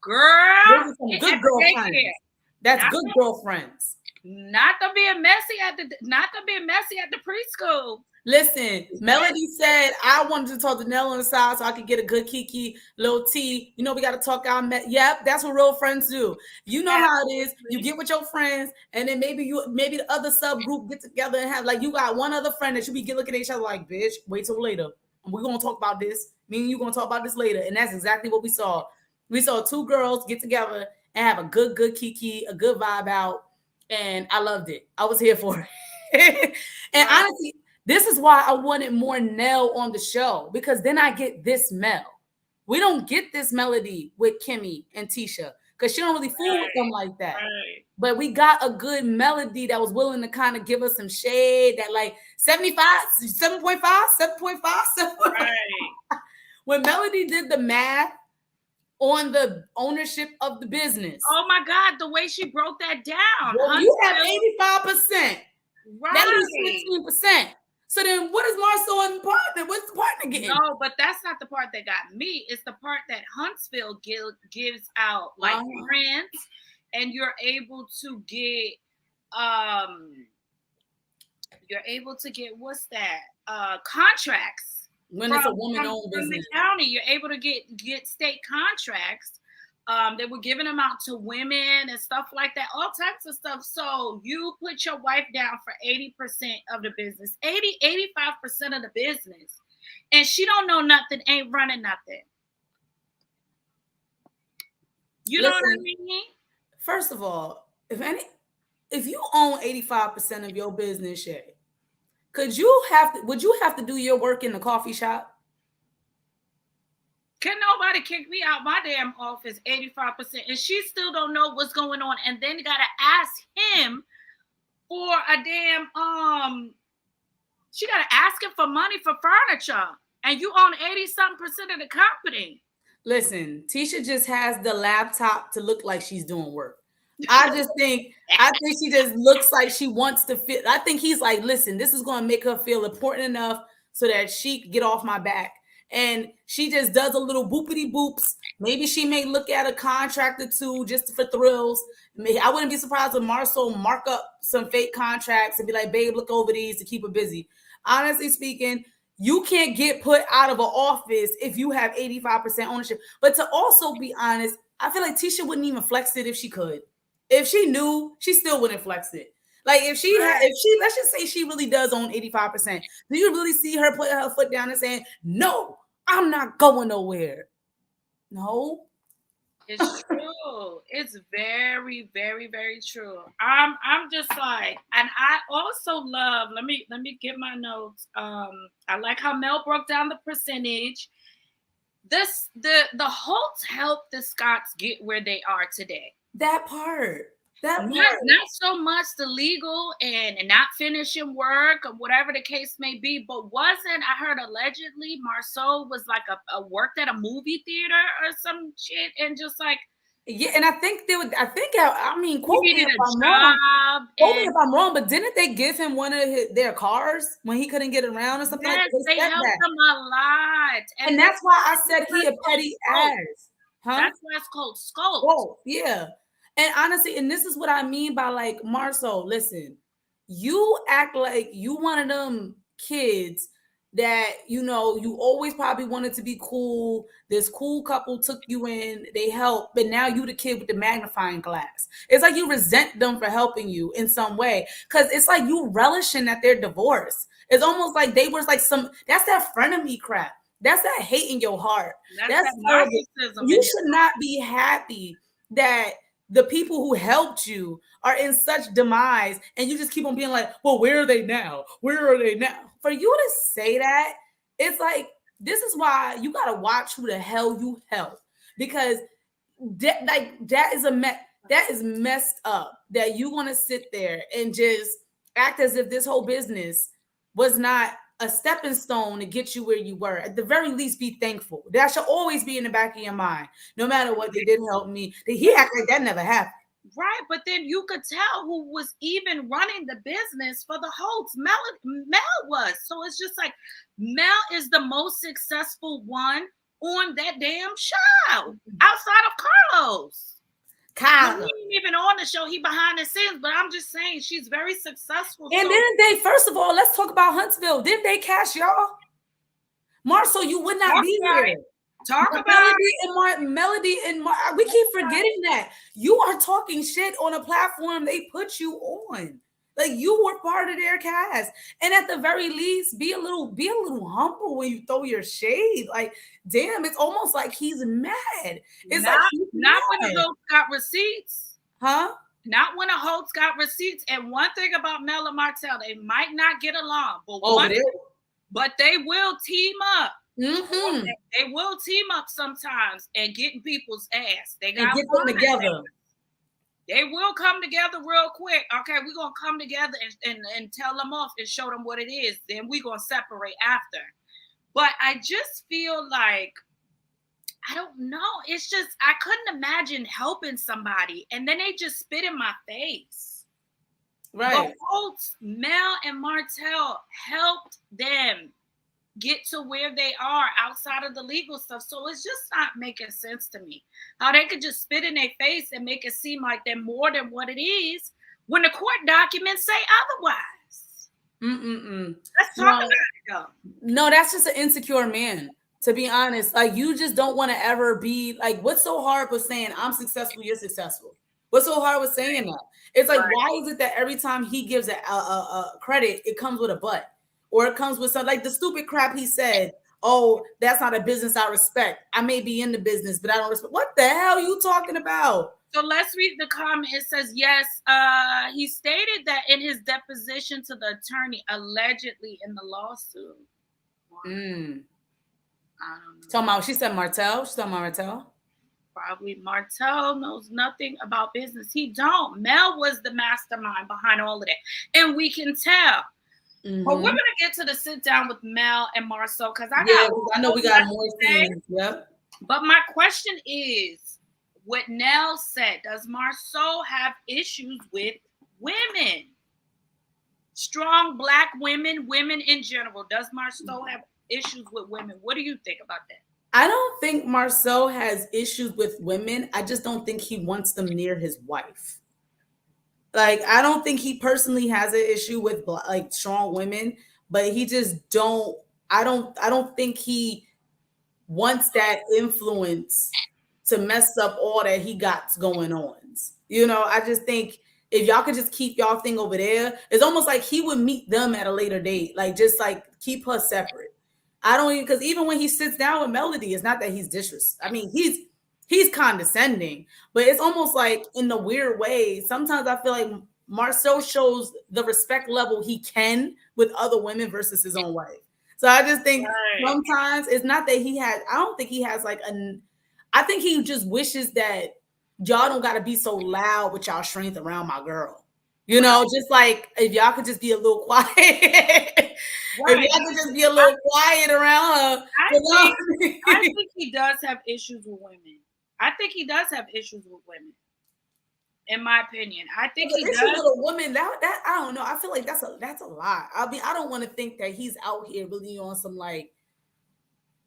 Girl. Good girlfriends. That's good girlfriends. Not to be messy at the preschool. Listen, Melody said I wanted to talk to Nell on the side so I could get a good kiki, little tea. You know, we got to talk out. Yep, that's what real friends do. You know how it is. You get with your friends, and then maybe the other subgroup get together and have, like, you got one other friend that you be looking at each other like, bitch, wait till later. We're going to talk about this. Me and you going to talk about this later. And that's exactly what we saw. We saw two girls get together and have a good kiki, a good vibe out. And I loved it. I was here for it. And honestly, this is why I wanted more Nell on the show, because then I get this Mel. We don't get this Melody with Kimmy and Tisha because she don't really fool with them like that. Right. But we got a good Melody that was willing to kind of give us some shade, that like 75, 7.5, 7.5, 7.5. Right. When Melody did the math on the ownership of the business. Oh my God, the way she broke that down. Well, you have 85%. Right. That leaves 15%. So then what is Marsau and the partner? What's the partner getting? No, but that's not the part that got me. It's the part that Huntsville gives out, like grants, and you're able to get what's that? Contracts. When it's a woman-owned business. From the county, you're able to get state contracts. They were giving them out to women and stuff like that, all types of stuff. So you put your wife down for 80% of the business, 85% of the business. And she don't know nothing, ain't running nothing. You know what I mean? First of all, if you own 85% of your business, Shay, would you have to do your work in the coffee shop? Can nobody kick me out my damn office 85%? And she still don't know what's going on. And then you gotta ask him for a damn she gotta ask him for money for furniture. And you own 80-something% of the company. Listen, Tisha just has the laptop to look like she's doing work. I think she just looks like she wants to fit. I think he's like, listen, this is gonna make her feel important enough so that she can get off my back. And she just does a little boopity boops. Maybe she may look at a contract or two just for thrills. I wouldn't be surprised if Marsau mark up some fake contracts and be like, babe, look over these to keep her busy. Honestly speaking, you can't get put out of an office if you have 85% ownership. But to also be honest, I feel like Tisha wouldn't even flex it if she could. If she knew, she still wouldn't flex it. Like if she, let's just say she really does own 85%. Do you really see her putting her foot down and saying, "No, I'm not going nowhere"? No. It's true. It's very, very, very true. I'm just like, and I also love, let me get my notes. I like how Mel broke down the percentage. The Holts helped the Scots get where they are today. That part. That Not part. not so much the legal and not finishing work or whatever the case may be, but wasn't I heard allegedly Marsau was like a worked at a movie theater or some shit and just like Yeah, and I think they would. I think I mean, he quote me needed if a I'm wrong. job Quote me and if I'm wrong, but didn't they give him one of their cars when he couldn't get around or something like yes, that? they They said helped that, him a lot. and And that's that's why I that's said why he a it's called petty scope. ass, huh? That's why it's called scope. Oh, yeah. And honestly, and this is what I mean by like Marsau, listen, you act like you one of them kids that you always probably wanted to be cool. This cool couple took you in, they helped, but now you the kid with the magnifying glass. It's like you resent them for helping you in some way. Cause it's like you relishing that they're divorced. It's almost like they was like that's that frenemy crap. That's that hate in your heart. That's That's that terrible. narcissism You in should not be happy that the people who helped you are in such demise and you just keep on being like, well, where are they now? Where are they now? For you to say that, it's like, this is why you got to watch who the hell you help, because that is messed up that you want to sit there and just act as if this whole business was not a stepping stone to get you where you were. At the very least, be thankful. That should always be in the back of your mind. No matter what, they did help me. He act like that never happened. right, but then you could tell who was even running the business for the Holts. Mel was. So it's just like Mel is the most successful one on that damn show outside of Carlos. Well, he Kyle. ain't even on the show. He behind the scenes, but I'm just saying she's very successful. And So didn't they, first of all, let's talk about Huntsville. Didn't they cash y'all? Marsau, you would not talk be about here. it. Talk about it. Melody and we keep forgetting that you are talking shit on a platform they put you on. Like you were part of their cast, and at the very least, be a little humble when you throw your shade. Like, damn, it's almost like he's mad. It's like he's Not when mad. the Holtz got receipts. Huh? Not when the Holtz got receipts. And one thing about Mel and Martell, they might not get along, but they will team up. Mm-hmm. They will team up sometimes and get in people's ass. They got And get them together. They will come together real quick. Okay, we're gonna come together and tell them off and show them what it is. Then we're gonna separate after. But I just feel like I don't know. It's just I couldn't imagine helping somebody and then they just spit in my face. Right. The Holtz, Mel and Martell helped them get to where they are outside of the legal stuff. So it's just not making sense to me how they could just spit in their face and make it seem like they're more than what it is when the court documents say otherwise. Let's talk about it though. No, that's just an insecure man. To be honest, like you just don't want to ever be like, what's so hard with saying I'm successful, you're successful? What's so hard with saying that? It's like, why is it that every time he gives a credit, it comes with a but? Or it comes with something like the stupid crap he said. Oh, that's not a business I respect. I may be in the business, but I don't respect. What the hell are you talking about? So let's read the comment. It says, yes, he stated that in his deposition to the attorney, allegedly in the lawsuit. I don't know. Talking about, she said Martell. She's talking about Martell. Probably Martell knows nothing about business. He don't. Mel was the mastermind behind all of that. And we can tell. But we're gonna get to the sit down with Mel and Marsau because I know we got more things. Yep. But my question is, what Nell said, does Marsau have issues with women? Strong Black women, women in general. Does Marsau have issues with women? What do you think about that? I don't think Marsau has issues with women. I just don't think he wants them near his wife. Like, I don't think he personally has an issue with like strong women, but he just don't. I don't think he wants that influence to mess up all that he got going on. I just think if y'all could just keep y'all thing over there, it's almost like he would meet them at a later date. Like just like keep her separate. I don't even because even when he sits down with Melody, it's not that he's disrespectful. I mean, he's condescending, but it's almost like in the weird way. Sometimes I feel like Marsau shows the respect level he can with other women versus his own wife. So I just think Right. sometimes it's not that he has. I don't think he has like a. I think he just wishes that y'all don't got to be so loud with y'all strength around my girl. Right. Just like if y'all could just be a little quiet. If Right. y'all could just be a little quiet around her. I think I think he does have issues with women. I think he does have issues with women. In my opinion, I think The he issue does. with a woman that I don't know. I feel like that's a lot. I mean, I don't want to think that he's out here really on some like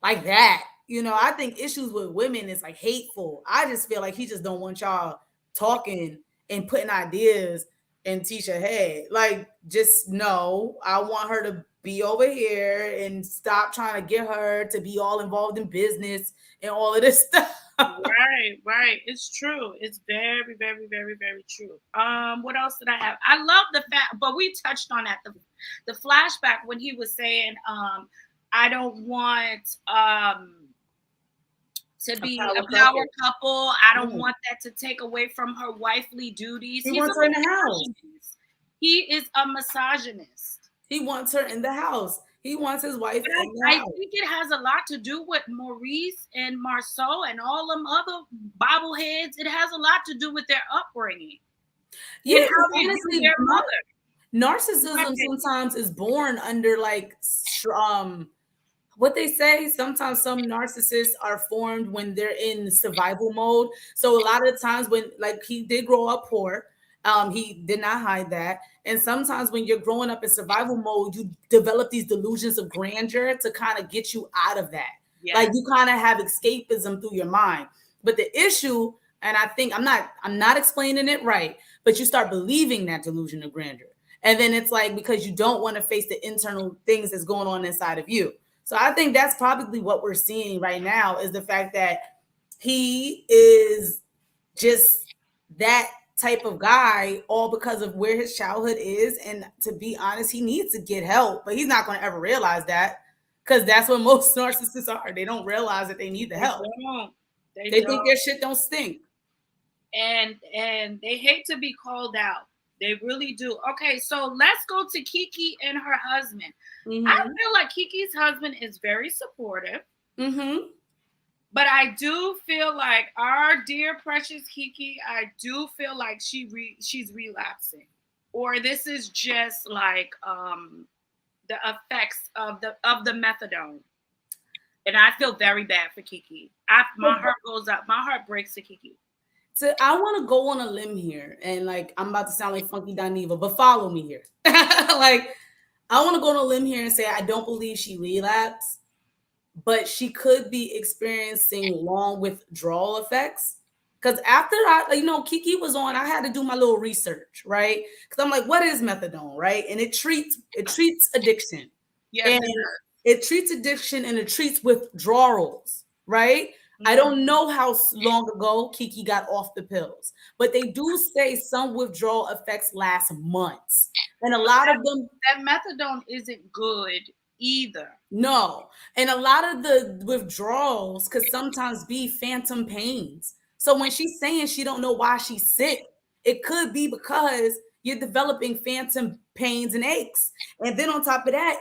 that. I think issues with women is like hateful. I just feel like he just don't want y'all talking and putting ideas in Tisha's head. Like, just no, I want her to be over here and stop trying to get her to be all involved in business and all of this stuff. Right, right. It's true. It's very, very, very, very true. What else did I have? I love the fact, but we touched on that the flashback when he was saying, I don't want to A be a power power couple. couple. I don't Mm. want that to take away from her wifely duties. He He's a wants her in the house. misogynist. He is a misogynist. He wants her in the house. He wants his wife But in the I house. think it has a lot to do with Maurice and Marsau and all them other bobbleheads. It has a lot to do with their upbringing Yeah, and 'cause how they view honestly, their mother. narcissism sometimes is born under like what they say. Sometimes some narcissists are formed when they're in survival mode. So a lot of the times when like he did grow up poor, he did not hide that. And sometimes when you're growing up in survival mode, you develop these delusions of grandeur to kind of get you out of that. Like Yes. you kind of have escapism through your mind. But the issue, and I think I'm not explaining it right, but you start believing that delusion of grandeur. And then it's like because you don't want to face the internal things that's going on inside of you. So I think that's probably what we're seeing right now is the fact that he is just that type of guy all because of where his childhood is. And to be honest, he needs to get help, but he's not going to ever realize that because that's what most narcissists are. They don't realize that they need the They help. don't. They They think don't. their shit don't stink. And they hate to be called out. They really do. Okay, so let's go to Kiki and her husband. I Mm-hmm. feel like Kiki's husband is very supportive. Mm-hmm. But I do feel like our dear precious Kiki, I do feel like she's relapsing, or this is just like the effects of the methadone, and I feel very bad for Kiki. My heart goes up, my heart breaks to Kiki. So I want to go on a limb here, and like I'm about to sound like Funky Dineva, but follow me here. Like I want to go on a limb here and say I don't believe she relapsed, but she could be experiencing long withdrawal effects. Because after Kiki was on, I had to do my little research, right? Because I'm like, what is methadone, right? And it treats addiction, Yes, and it it treats addiction and it treats withdrawals, right? does. I don't know how long ago Kiki got off the pills, but they do say some withdrawal effects last months, and a lot of them That methadone isn't good either. no. And a lot of the withdrawals could sometimes be phantom pains. So when she's saying she don't know why she's sick, it could be because you're developing phantom pains and aches. And then on top of that,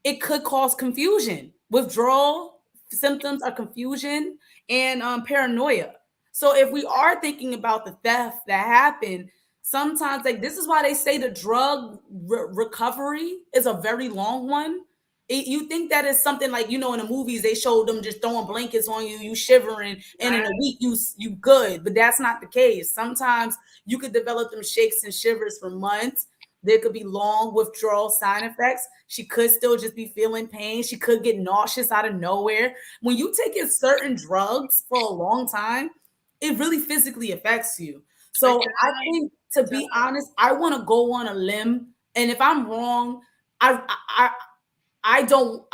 it could cause confusion. Withdrawal symptoms are confusion and paranoia. So if we are thinking about the theft that happened, sometimes like this is why they say the drug recovery is a very long one. You think that is something like in the movies they showed them just throwing blankets on you, you shivering, and in a Right. week you good, but that's not the case. Sometimes you could develop them shakes and shivers for months. There could be long withdrawal sign effects. She could still just be feeling pain. She could get nauseous out of nowhere. When you take in certain drugs for a long time, it really physically affects you. It So I does. think, to It be does. honest, I want to go on a limb, and if I'm wrong, I don't.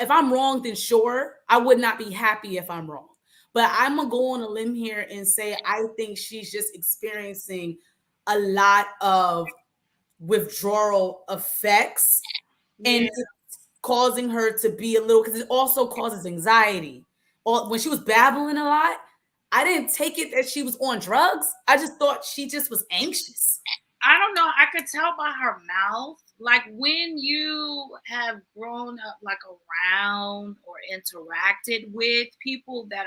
If I'm wrong, then sure, I would not be happy if I'm wrong. But I'm gonna go on a limb here and say I think she's just experiencing a lot of withdrawal effects, and Yeah. it's causing her to be a little, because it also causes anxiety. Or when she was babbling a lot, I didn't take it that she was on drugs. I just thought she just was anxious. I don't know. I could tell by her mouth. Like when you have grown up like around or interacted with people that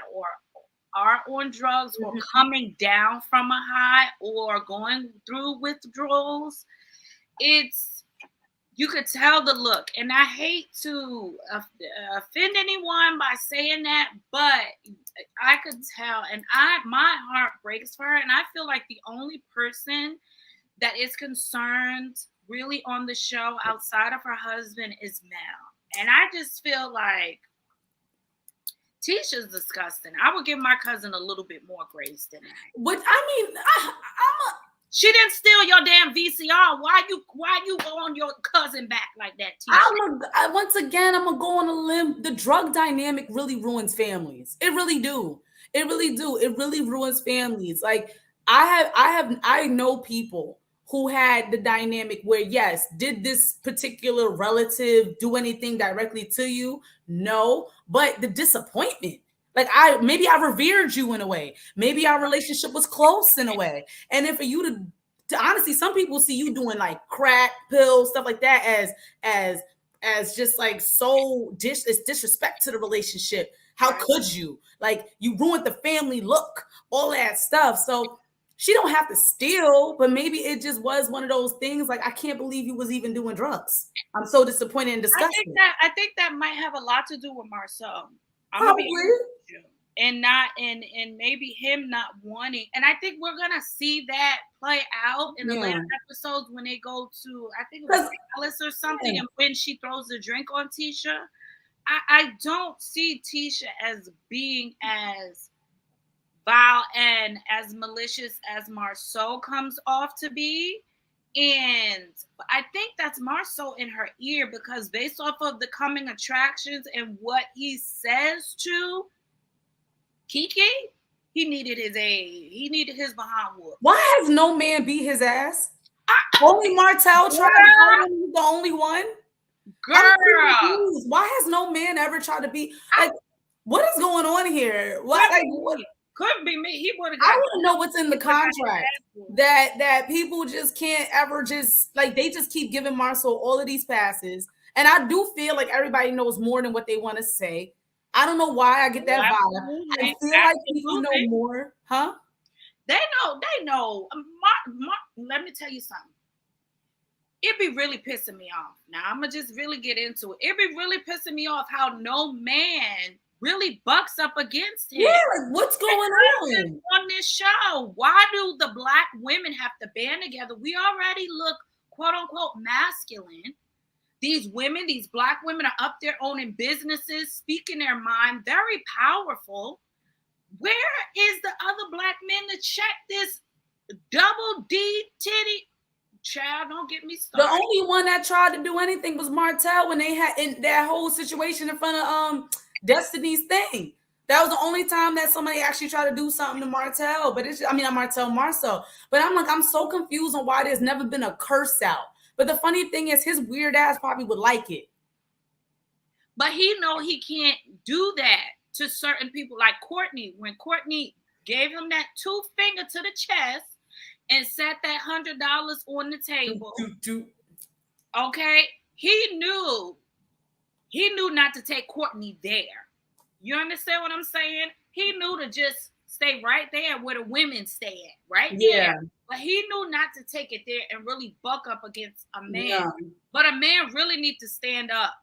are on drugs or coming down from a high or going through withdrawals, it's you could tell the look. And I hate to offend anyone by saying that, but I could tell, and my heart breaks for her, and I feel like the only person that is concerned really on the show outside of her husband is Mel. And I just feel like Tisha's disgusting. I would give my cousin a little bit more grace than that. But I mean, She didn't steal your damn VCR. Why you go on your cousin back like that, Tisha? once again, I'm gonna go on a limb. The drug dynamic really ruins families. It really do. It really do. It really ruins families. Like I know people who had the dynamic where, yes, did this particular relative do anything directly to you? No, but the disappointment. Like maybe I revered you in a way. Maybe our relationship was close in a way. And then for you to honestly, some people see you doing like crack, pills, stuff like that as just like it's disrespect to the relationship. How could you? Like you ruined the family look, all that stuff. So she don't have to steal, but maybe it just was one of those things. Like, I can't believe you was even doing drugs. I'm so disappointed and disgusted. I think that might have a lot to do with Marsau. Probably. And maybe him not wanting. And I think we're gonna see that play out in the later episodes when they go to, I think it was Alice or something, and when she throws the drink on Tisha. I don't see Tisha as being as vile and as malicious as Marsau comes off to be. And I think that's Marsau in her ear, because based off of the coming attractions and what he says to Kiki, he needed his aid. He needed his behind whoop. Why has no man beat his ass? Only Martell tried to fight him. He's the only one. Girl, why has no man ever tried to beat? Like, what is going on here? What? Like, what? Couldn't be me. He would have. I want to know what's in the contract that people just can't ever just like, they just keep giving Marsau all of these passes, and I do feel like everybody knows more than what they want to say. I don't know why I get that vibe. I feel like people know more, huh? They know. Let me tell you something. It be really pissing me off. Now I'm gonna just really get into it. It be really pissing me off how no man really bucks up against him. Yeah, like what's going on this show? Why do the black women have to band together? We already look quote unquote masculine. These women, these black women are up there owning businesses, speaking their mind, very powerful. Where is the other black men to check this double D titty? Child, don't get me started. The only one that tried to do anything was Martell when they had in that whole situation in front of Destiny's thing. That was the only time that somebody actually tried to do something to Martell. But Marsau. But I'm so confused on why there's never been a curse out. But the funny thing is, his weird ass probably would like it. But he know he can't do that to certain people, like Courtney. When Courtney gave him that 2 finger to the chest and set that $100 on the table, okay, he knew not to take Courtney there. You understand what I'm saying? He knew to just stay right there where the women stay at, right there. But he knew not to take it there and really buck up against a man. Yeah. But a man really needs to stand up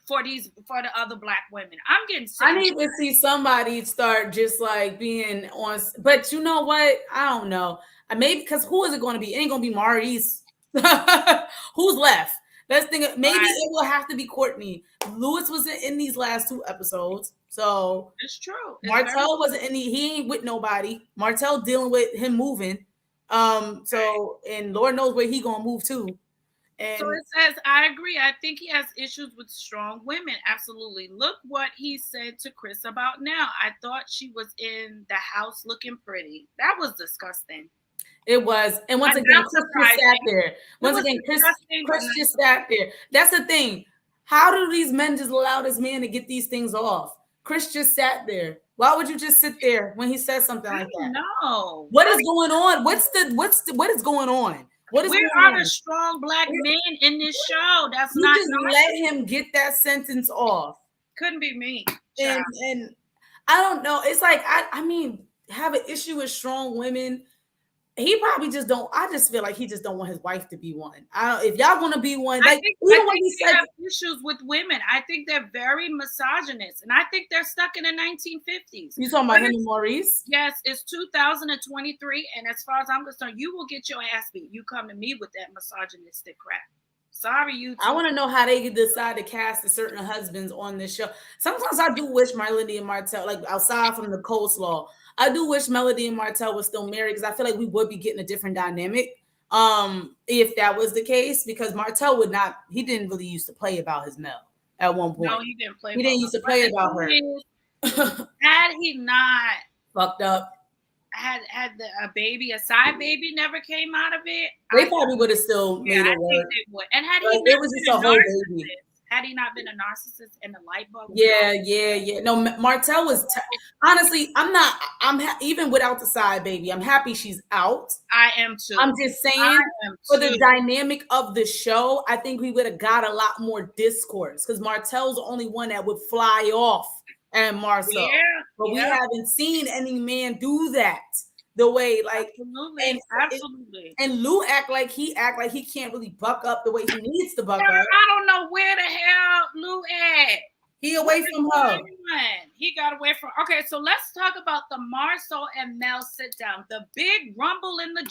for the other black women. I'm getting sick. I need to see somebody start just like being on. But you know what? I don't know. Maybe because who is it going to be? It ain't going to be Maurice. Who's left? Let's think. Maybe it will have to be Courtney. Lewis wasn't in these last 2 episodes, so it's true. Martell wasn't in. He ain't with nobody. Martell dealing with him moving. So and Lord knows where he gonna move to. So And it says, I agree. I think he has issues with strong women. Absolutely. Look what he said to Chris about now. I thought she was in the house looking pretty. That was disgusting. it was. And once again, Not Chris just sat surprising. there. It Once was again, disgusting, but Chris not just sat surprising. there. That's the thing. How do these men just allow this man to get these things off? Chris just sat there. Why would you just sit there when he says something I like don't that? know. What is going on? What is going on? What is Where going are the on? strong black men in this show? That's You not just let narcissist. him get that sentence off. Couldn't be me, And child. I don't know. It's like I mean, have an issue with strong women. He probably just don't. I just feel like he just don't want his wife to be one. I don't. If y'all gonna be one, like I even when think he they said, have issues with women. I think they're very misogynist, and I think they're stuck in the 1950s. you talking But about him and Maurice? yes, it's 2023, and as far as I'm concerned, you will get your ass beat. You come to me with that misogynistic crap. Sorry, you I two. want to know how they decide to cast a certain husbands on this show. Sometimes I do wish Melody and Martell, like outside from the coleslaw, I do wish Melody and Martell was still married because I feel like we would be getting a different dynamic if that was the case, because Martell would not, he didn't really used to play about his Mel at one No, point. he didn't play He about didn't her. used to But play the about her. thing is, had he not Fucked up. had a baby, a side baby never came out of it, They probably would have still yeah, made I it think work. they would. And had he Like, not it was just been a a whole baby. had he not been a narcissist and a light bulb, Yeah. No, Martell was honestly. Even without the side baby. I'm happy she's out. I am too. I'm just saying, for the dynamic of the show, I think we would have got a lot more discourse because Martell's the only one that would fly off and Marsau. But we haven't seen any man do that the way, like, absolutely. And Lou act like he can't really buck up the way he needs to buck up. I don't know where the hell Lou at. He away from her. He got away from. Okay, so let's talk about the Marsau and Mel sit down. The big rumble in the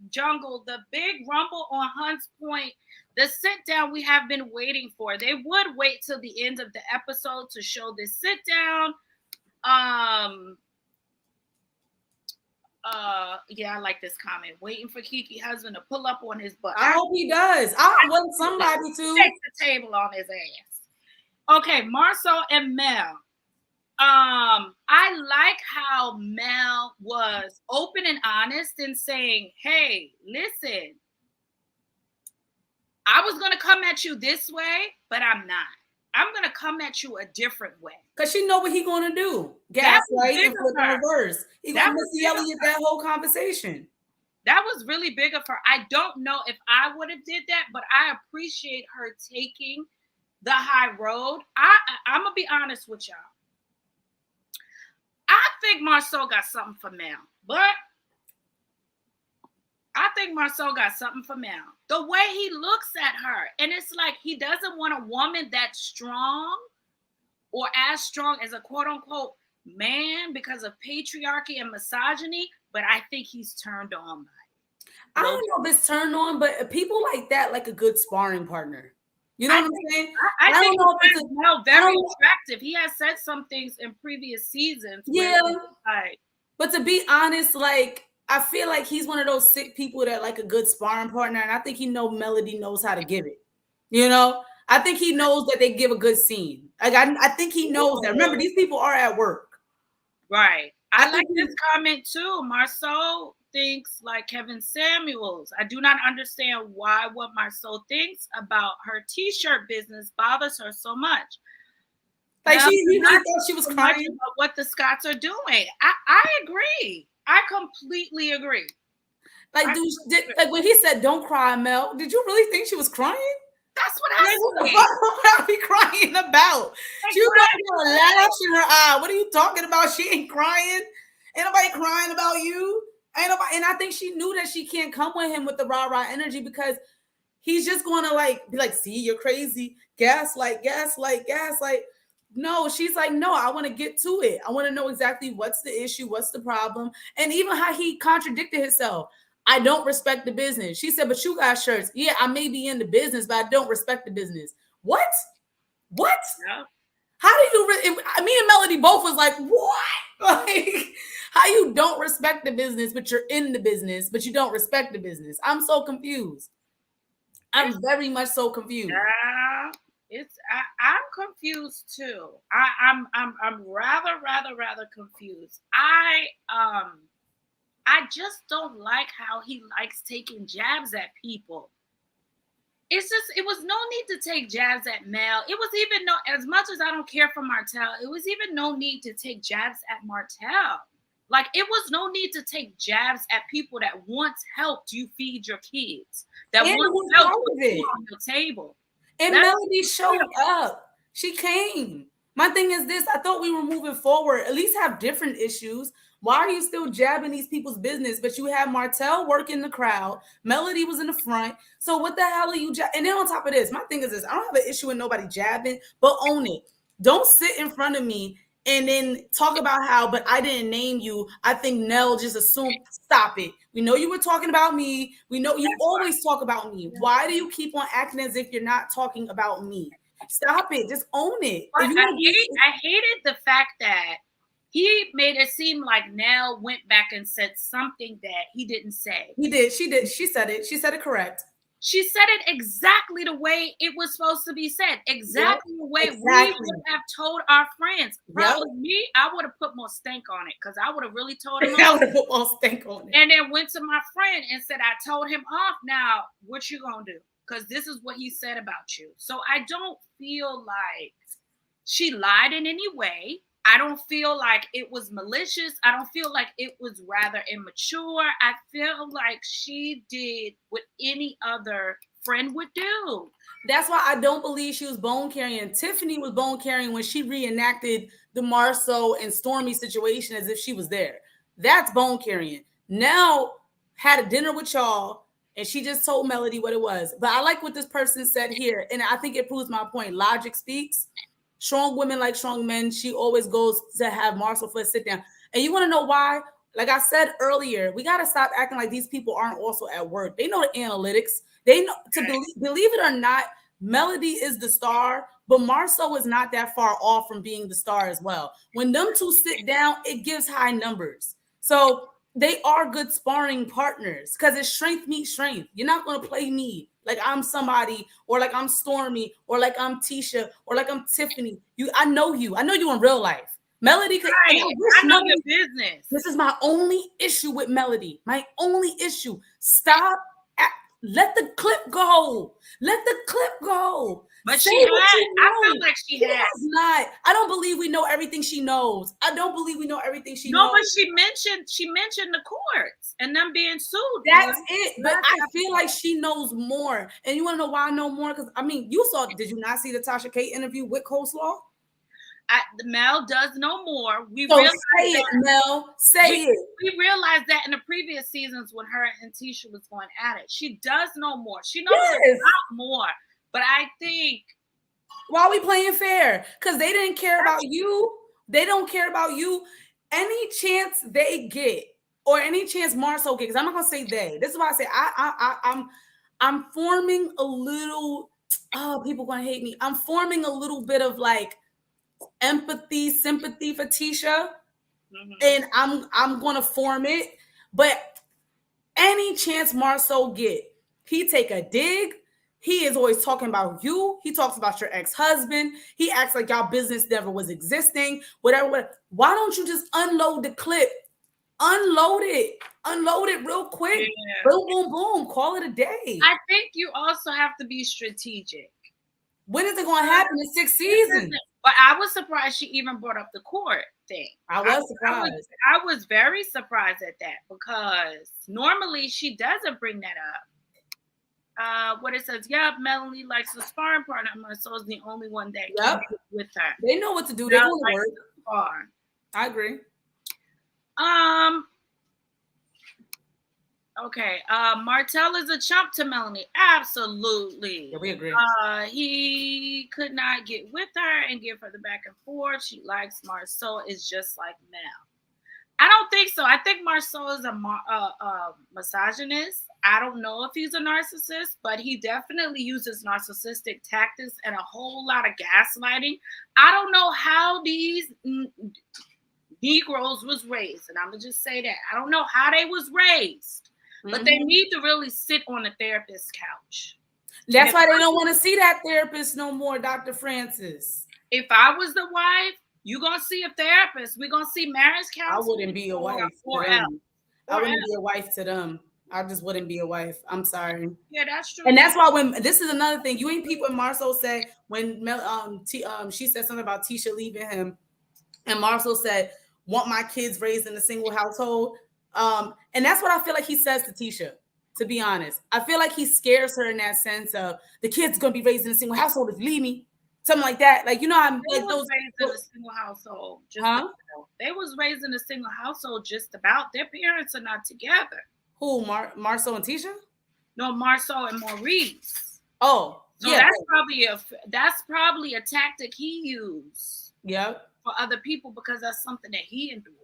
jungle. The big rumble on Hunts Point. The sit down we have been waiting for. They would wait till the end of the episode to show this sit down. Yeah, I like this comment. Waiting for Kiki husband to pull up on his butt. I hope he does. I want somebody to take the table on his ass. Okay, Marsau and Mel. I like how Mel was open and honest and saying, hey, listen, I was gonna come at you this way, but I'm not. I'm gonna come at you a different way. Because she know what he gonna do. Gaslight and flip in reverse. He gonna Missy Elliott that whole conversation. That was really big of her. I don't know if I would have did that, but I appreciate her taking the high road. I'm gonna be honest with y'all. I think Marsau got something for Mel, but I think Marsau got something for Mel. The way he looks at her, and it's like he doesn't want a woman that's strong or as strong as a quote unquote man because of patriarchy and misogyny, but I think he's turned on by it. I don't know if it's turned on, but people like that like a good sparring partner. You know what I'm saying? I think don't know if it's very attractive. He has said some things in previous seasons. Yeah. But to be honest, like I feel like he's one of those sick people that like a good sparring partner, and I think he know Melody knows how to give it. You know, I think he knows that they give a good scene. Like I think he knows that. Remember, these people are at work. Right. I like this comment too. Marsau thinks like Kevin Samuels. I do not understand why what Marsau thinks about her t-shirt business bothers her so much. Like she really thought she was crying about what the Scots are doing. I agree. I completely agree. Like, like when he said, "Don't cry, Mel," did you really think she was crying? That's what I said. What are we crying about? She was got a lash in her eye. What are you talking about? She ain't crying. Ain't nobody crying about you. Ain't nobody. And I think she knew that she can't come with him with the rah-rah energy because he's just going to like be like, "See, you're crazy. Gaslight. No, she's like, no, I want to get to it. I want to know exactly what's the issue, what's the problem. And even how he contradicted himself. I don't respect the business. She said, but you got shirts. Yeah, I may be in the business, but I don't respect the business. What? Yeah. How do you, me and Melody both was like, what? Like, how you don't respect the business, but you're in the business, but you don't respect the business. I'm so confused. I'm very much so confused. I'm confused too. I'm rather confused. I just don't like how he likes taking jabs at people. It's just, it was no need to take jabs at Mel. It was even no, as much as I don't care for Martell, it was even no need to take jabs at Martell. Like, it was no need to take jabs at people that once helped you feed your kids, that And once was helped part put of food it. on your table. And That's Melody showed up. She came. My thing is this, I thought we were moving forward, at least have different issues. Why are you still jabbing these people's business? But you have Martell working the crowd. Melody was in the front. So what the hell are you And then on top of this, my thing is this, I don't have an issue with nobody jabbing, but own it. Don't sit in front of me and then talk about how, but I didn't name you. I think Nell just assumed. Stop it. We know you were talking about me. We know you always talk about me. Why do you keep on acting as if you're not talking about me? Stop it. Just own it. But If you want to be, I hated the fact that he made it seem like Nell went back and said something that he didn't say. he did. She did. She said it. She said it correct. She said it exactly the way it was supposed to be said. Exactly the way we would have told our friends. Probably me, I would have put more stank on it because I would have really told him. I would have put more stank on it. And then went to my friend and said, I told him off. Now, what you gonna do? Because this is what he said about you. So I don't feel like she lied in any way. I don't feel like it was malicious. I don't feel like it was rather immature. I feel like she did what any other friend would do. That's why I don't believe she was bone carrying. Tiffany was bone carrying when she reenacted the Marsau and Stormy situation as if she was there. That's bone carrying. Now had a dinner with y'all and she just told Melody what it was. But I like what this person said here, and I think it proves my point. Logic speaks. Strong women like strong men. She always goes to have Marsau for a sit down. And you want to know why? Like I said earlier, we got to stop acting like these people aren't also at work. They know the analytics. They know, to believe it or not, Melody is the star, but Marsau is not that far off from being the star as well. When them two sit down, it gives high numbers. So they are good sparring partners because it's strength meets strength. You're not going to play me like I'm somebody, or like I'm Stormy, or like I'm Tisha, or like I'm Tiffany. I know you. I know you in real life. Melody could. Right. I know your business. This is my only issue with Melody. My only issue. Stop. Let the clip go. Let the clip go. But I feel like she has not. I don't believe we know everything she knows. I don't believe we know everything she knows. No, but she mentioned the courts and them being sued. That's it. But I feel like she knows more. And you want to know why I know more? Because I mean, did you not see the Tasha K interview with Coleslaw? Mel does know more. Say it, Mel. Say it. We realized that in the previous seasons when her and Tisha was going at it. She does know more. She knows a lot more. But I think, why are we playing fair? Because they didn't care about you. They don't care about you. Any chance they get, or any chance Marsau gets, because I'm not gonna say they. This is why I say I'm forming a little. Oh, people gonna hate me. I'm forming a little bit of like empathy, sympathy for Tisha, and I'm gonna form it. But any chance Marsau get, he take a dig. He is always talking about you. He talks about your ex-husband. He acts like y'all business never was existing. Whatever. Why don't you just unload the clip? Unload it. Unload it real quick. Yeah. Boom, boom, boom. Call it a day. I think you also have to be strategic. When is it going to happen in 6 seasons? But I was surprised she even brought up the court thing. I was surprised. I was very surprised at that because normally she doesn't bring that up. What it says, Melanie likes the sparring partner. Marsau is the only one that can get with her. They know what to do. They go to work. I agree. Okay. Martell is a chump to Melanie. Absolutely. Yeah, we agree. He could not get with her and give her the back and forth. She likes Marsau is just like Mel. I don't think so. I think Marsau is a misogynist. I don't know if he's a narcissist, but he definitely uses narcissistic tactics and a whole lot of gaslighting. I don't know how these Negroes was raised, and I'm gonna just say that. I don't know how they was raised, but they need to really sit on a therapist's couch. And That's why they don't want to see that therapist no more, Dr. Francis. if I was the wife, you gonna see a therapist. We're gonna see marriage I counseling wouldn't be a or wife to or else. them. I Or wouldn't else. be a wife to them. I just wouldn't be a wife. I'm sorry. Yeah, that's true. And that's why when this is another thing, you ain't people Marceau said when she said something about Tisha leaving him, and Marceau said, "Want my kids raised in a single household," and that's what I feel like he says to Tisha. To be honest, I feel like he scares her in that sense of the kids gonna be raised in a single household if you leave me, something like that. Like I'm They like was those, raised in a single household. Just huh? about. They was raised in a single household. Just about. Their parents are not together. Who Marceau and Tisha? No, Marsau and Maurice. Oh, So yeah. that's probably a tactic he used. Yep. For other people because that's something that he endured.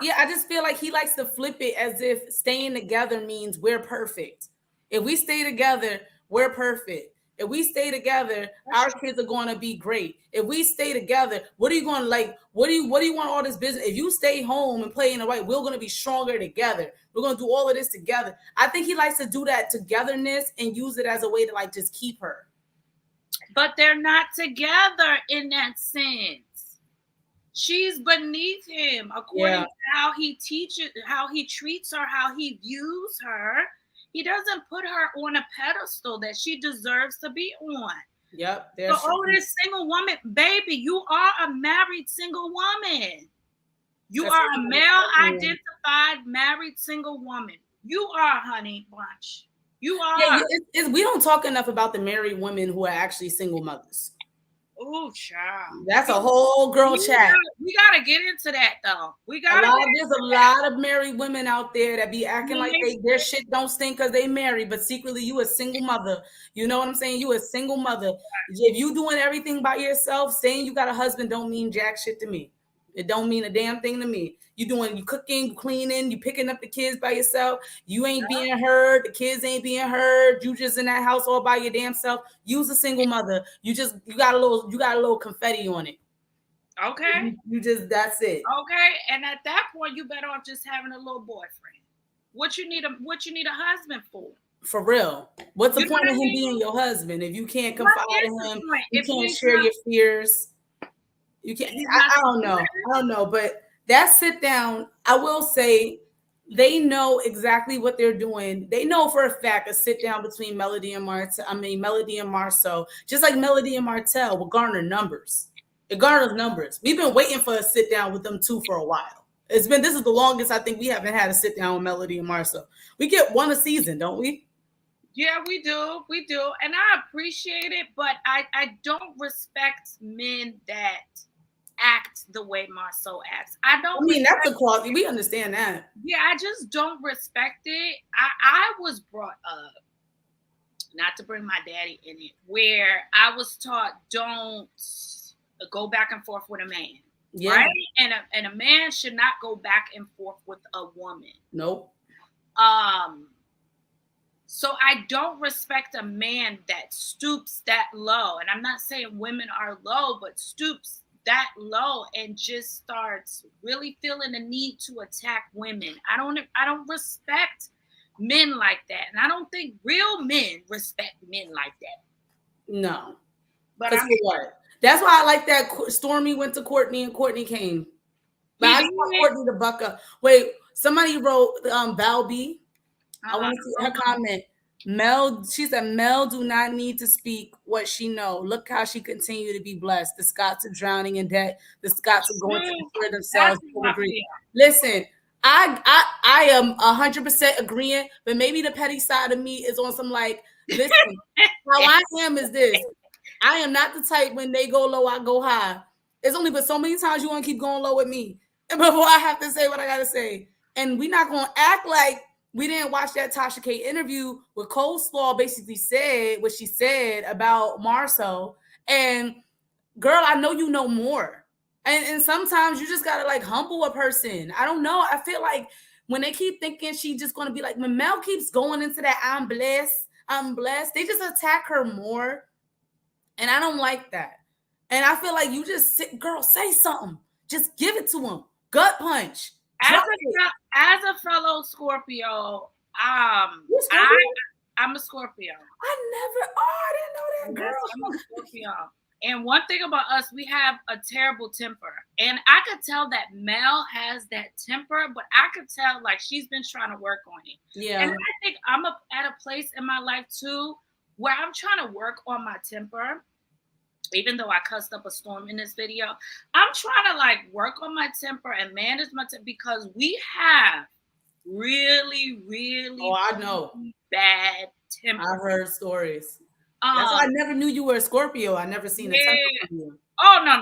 Yeah, I just feel like he likes to flip it as if staying together means we're perfect. If we stay together, we're perfect. If we stay together, our kids are going to be great. If we stay together, what are you going to like? What do you want all this business? If you stay home and play in the right, we're going to be stronger together. We're going to do all of this together. I think he likes to do that togetherness and use it as a way to like just keep her. But they're not together in that sense. She's beneath him according to how he teaches, how he treats her, how he views her. He doesn't put her on a pedestal that she deserves to be on. Yep. So, this single woman, baby, you are a married single woman. You are a male identified married single woman. You are, honey bunch. You are. Yeah, we don't talk enough about the married women who are actually single mothers. Oh, child. That's a whole girl chat. We gotta get into that though. There's a lot of married women out there that be acting like their shit don't stink because they married, but secretly you a single mother. You know what I'm saying? You a single mother. If you doing everything by yourself, saying you got a husband don't mean jack shit to me. It don't mean a damn thing to me. You cooking, cooking, you picking up the kids by yourself. You ain't being heard. The kids ain't being heard. You just in that house all by your damn self. You's a single mother. You got a little confetti on it. Okay. That's it. Okay. And at that point, you better off just having a little boyfriend. What you need a husband for? For real. What's the point of him being your husband if you can't confide in him? You can't share your fears. You can't. I don't know. But that sit down, I will say, they know exactly what they're doing. They know for a fact a sit down between Melody and Marsau, just like Melody and Martell, will garner numbers. It garners numbers. We've been waiting for a sit down with them two for a while. This is the longest I think we haven't had a sit down with Melody and Marsau. We get one a season, don't we? Yeah, we do. And I appreciate it, but I don't respect men that act the way Marsau acts. That's a quality. We understand that. Yeah, I just don't respect it. I was brought up, not to bring my daddy in it, where I was taught don't go back and forth with a man. Yeah. Right? And a man should not go back and forth with a woman. Nope. So I don't respect a man that stoops that low. And I'm not saying women are low, but stoops that low and just starts really feeling the need to attack women. I don't respect men like that. And I don't think real men respect men like that. No. But that's why I like that Stormy went to Courtney and Courtney came. But I just want Courtney to buck up. Wait, somebody wrote Val B. I want to see her comment. Mel, she said, Mel do not need to speak what she know. Look how she continue to be blessed. The Scots are drowning in debt. The Scots are going to secure themselves. Listen, I am 100% agreeing, but maybe the petty side of me is on some like, listen, how I am is this. I am not the type when they go low, I go high. It's only but so many times you want to keep going low with me before I have to say what I got to say. And we're not going to act like we didn't watch that Tasha K interview where Coleslaw basically said what she said about Marsau. And girl, I know you know more. And sometimes you just got to like humble a person. I don't know. I feel like when they keep thinking she's just going to be like, when Mel keeps going into that I'm blessed, they just attack her more. And I don't like that. And I feel like you just sit, girl, say something. Just give it to him. Gut punch. As a fellow Scorpio, I'm a Scorpio. I didn't know that, Yes, I'm a girl. Scorpio. And one thing about us, we have a terrible temper. And I could tell that Mel has that temper, but I could tell like she's been trying to work on it. And Yeah. I think I'm at a place in my life too where I'm trying to work on my temper. Even though I cussed up a storm in this video, I'm trying to like work on my temper and manage my temper because we have really, Oh, really, I know. really bad temper. I've heard stories. That's why I never knew you were a Scorpio. I never seen a temper Yeah. from you. Oh no.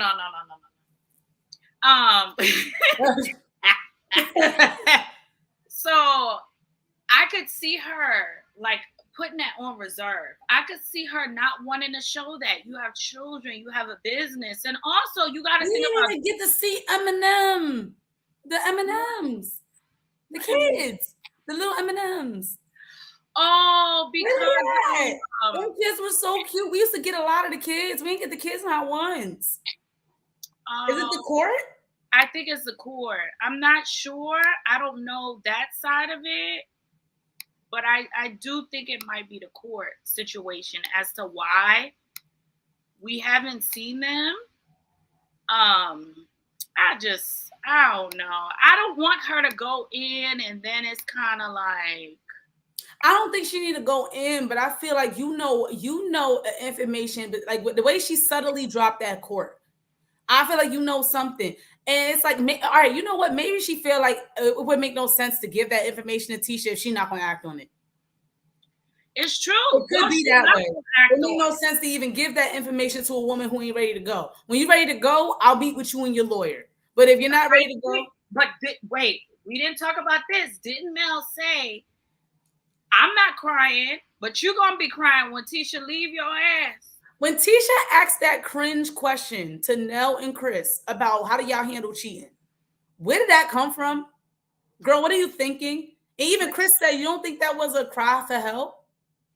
So I could see her like putting that on reserve. I could see her not wanting to show that you have children, you have a business, and also you got to think We about. didn't even get to see Eminem, the M&Ms, the kids, the little M&Ms. Oh, Where they at? because Them kids were so cute. We used to get a lot of the kids. We didn't get the kids not once. Is it the court? I think it's the court. I'm not sure. I don't know that side of it. But I do think it might be the court situation as to why we haven't seen them. I don't know. I don't want her to go in and then it's kind of like. I don't think she need to go in, but I feel like you know information, but like the way she subtly dropped that court, I feel like you know something. And it's like, all right, you know what? Maybe she feel like it would make no sense to give that information to Tisha if she's not going to act on it. It's true. It could be that way. It makes no sense to even give that information to a woman who ain't ready to go. When you're ready to go, I'll meet with you and your lawyer. But if you're not ready to go. But wait, we didn't talk about this. Didn't Mel say, I'm not crying, but you're going to be crying when Tisha leave your ass? When Tisha asked that cringe question to Nell and Chris about how do y'all handle cheating, where did that come from? Girl, what are you thinking? And even Chris said, you don't think that was a cry for help?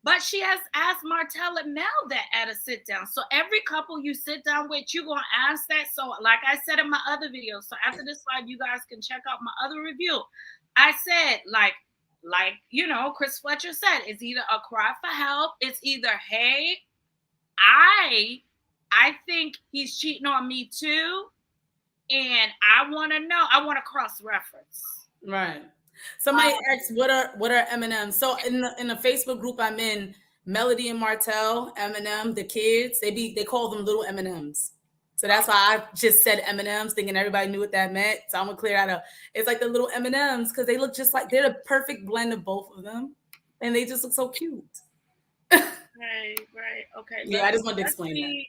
But she has asked Martell and Mel that at a sit down. So every couple you sit down with, you're going to ask that. So like I said in my other video, so after this slide, you guys can check out my other review. I said, like, Chris Fletcher said, it's either a cry for help. It's either, hey, I think he's cheating on me too. And I want to know, I want to cross-reference. Right. Somebody asked, what are M&Ms? So in the Facebook group I'm in, Melody and Martell, Eminem, the kids, they call them little M&Ms. So that's why I just said M&Ms, thinking everybody knew what that meant. So I'm gonna clear that up. It's like the little M&Ms because they look just like they're the perfect blend of both of them, and they just look so cute. Right. Okay. Yeah, I just wanted to explain that.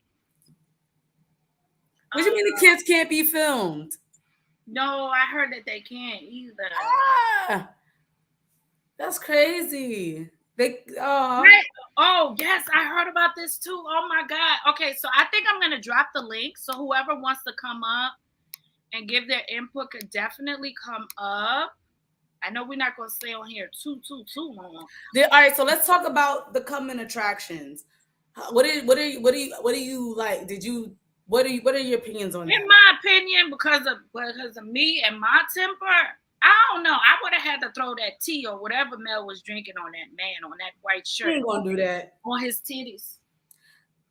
What do you mean the kids can't be filmed? No, I heard that they can't either. That's crazy. Oh, yes, I heard about this too. Oh my God. Okay, so I think I'm gonna drop the link. So whoever wants to come up and give their input could definitely come up. I know we're not gonna stay on here too long. All right, so let's talk about the coming attractions. What are you like? What are your opinions on that? In my opinion, because of me and my temper, I don't know. I would have had to throw that tea or whatever Mel was drinking on that man on that white shirt. You ain't gonna do that. On his titties.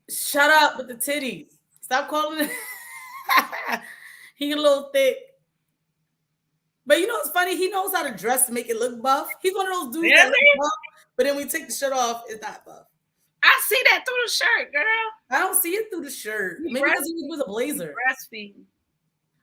Shut up with the titties. Stop calling it. He a little thick. But you know what's funny? He knows how to dress to make it look buff. He's one of those dudes that look buff, but then when we take the shirt off, it's not buff. I see that through the shirt, girl. I don't see it through the shirt. Maybe because he was a blazer. Breastfeeding.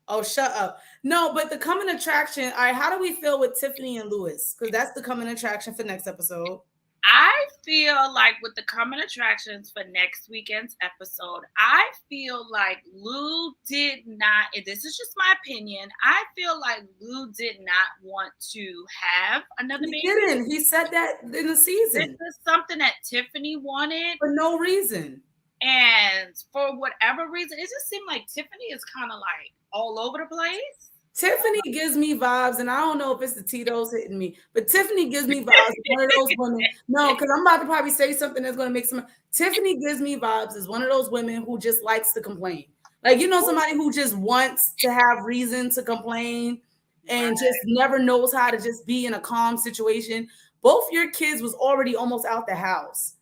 Oh, shut up. No, but the coming attraction, all right, how do we feel with Tiffany and Louis? Because that's the coming attraction for next episode. I feel like with the coming attractions for next weekend's episode, I feel like Lou did not, and this is just my opinion, I feel like Lou did not want to have another baby. He didn't. He said that in the season. This is something that Tiffany wanted. For no reason. And for whatever reason, it just seemed like Tiffany is kind of like all over the place. Tiffany gives me vibes, and I don't know if it's the Tito's hitting me, but Tiffany gives me vibes. One of those women. No, because I'm about to probably say something that's going to make some. Tiffany gives me vibes as one of those women who just likes to complain. Like, you know, somebody who just wants to have reason to complain and just never knows how to just be in a calm situation. Both your kids was already almost out the house.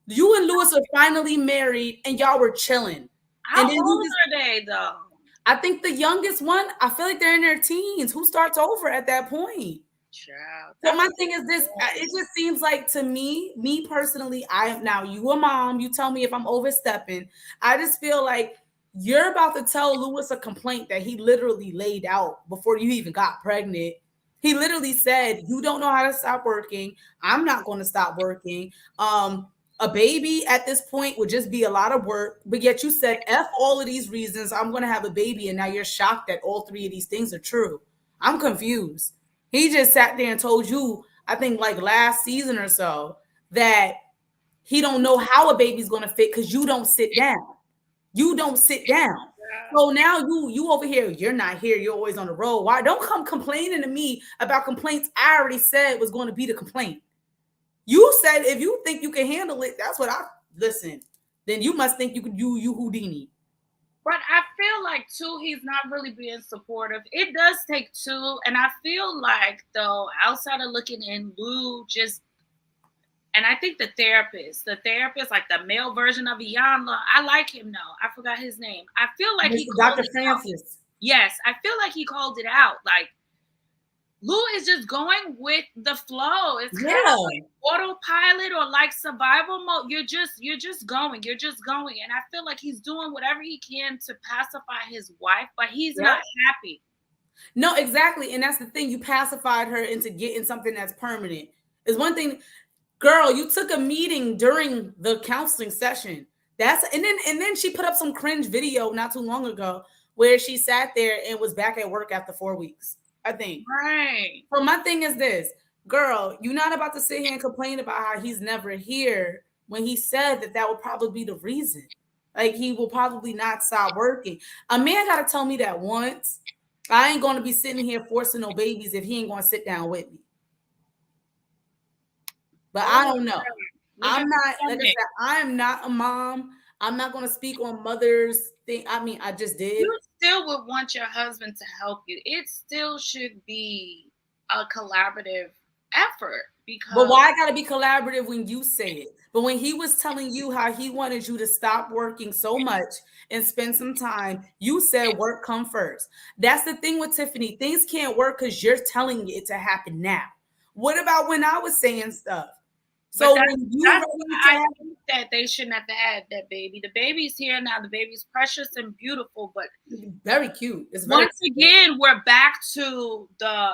You and Lewis are finally married and y'all were chilling. How And then you old just, are they though? I think the youngest one, I feel like they're in their teens. Who starts over at that point? Child, So that's my thing is this, it just seems like to me personally, I am now you a mom, you tell me if I'm overstepping. I just feel like you're about to tell Lewis a complaint that he literally laid out before you even got pregnant. He literally said, "You don't know how to stop working. I'm not going to stop working. A baby at this point would just be a lot of work, but yet you said F all of these reasons. I'm going to have a baby, and now you're shocked that all three of these things are true. I'm confused. He just sat there and told you, I think like last season or so, that he don't know how a baby's gonna fit because you don't sit down. You don't sit down. So now you over here, you're not here, you're always on the road. Why don't come complaining to me about complaints I already said was going to be the complaint? You said if you think you can handle it, that's what I listen. Then you must think you could you Houdini. But I feel like too, he's not really being supportive. It does take two, and I feel like though, outside of looking in, Lou just, and I think the therapist, like the male version of Iyanla, I like him now. I forgot his name. I feel like he called Dr. it out. Francis. Yes, I feel like he called it out. Like Lou is just going with the flow. It's kind of like autopilot or like survival mode. You're just going. You're just going. And I feel like he's doing whatever he can to pacify his wife, but he's not happy. No, exactly. And that's the thing. You pacified her into getting something that's permanent. Is one thing, girl, you took a meeting during the counseling session. And then she put up some cringe video not too long ago where she sat there and was back at work after 4 weeks, I think. Right. So my thing is this, girl, you're not about to sit here and complain about how he's never here when he said that would probably be the reason. Like he will probably not stop working. A man got to tell me that once. I ain't going to be sitting here forcing no babies if he ain't going to sit down with me. But I don't know. I'm not, like I said, I am not a mom. I'm not going to speak on mother's thing. I mean, I just did. You still would want your husband to help you. It still should be a collaborative effort. But why I gotta be collaborative when you say it? But when he was telling you how he wanted you to stop working so much and spend some time, you said work come first. That's the thing with Tiffany. Things can't work because you're telling it to happen now. What about when I was saying stuff? So when you I think that they shouldn't have had that baby. The baby's here now. The baby's precious and beautiful, but very cute. It's once again, we're back to the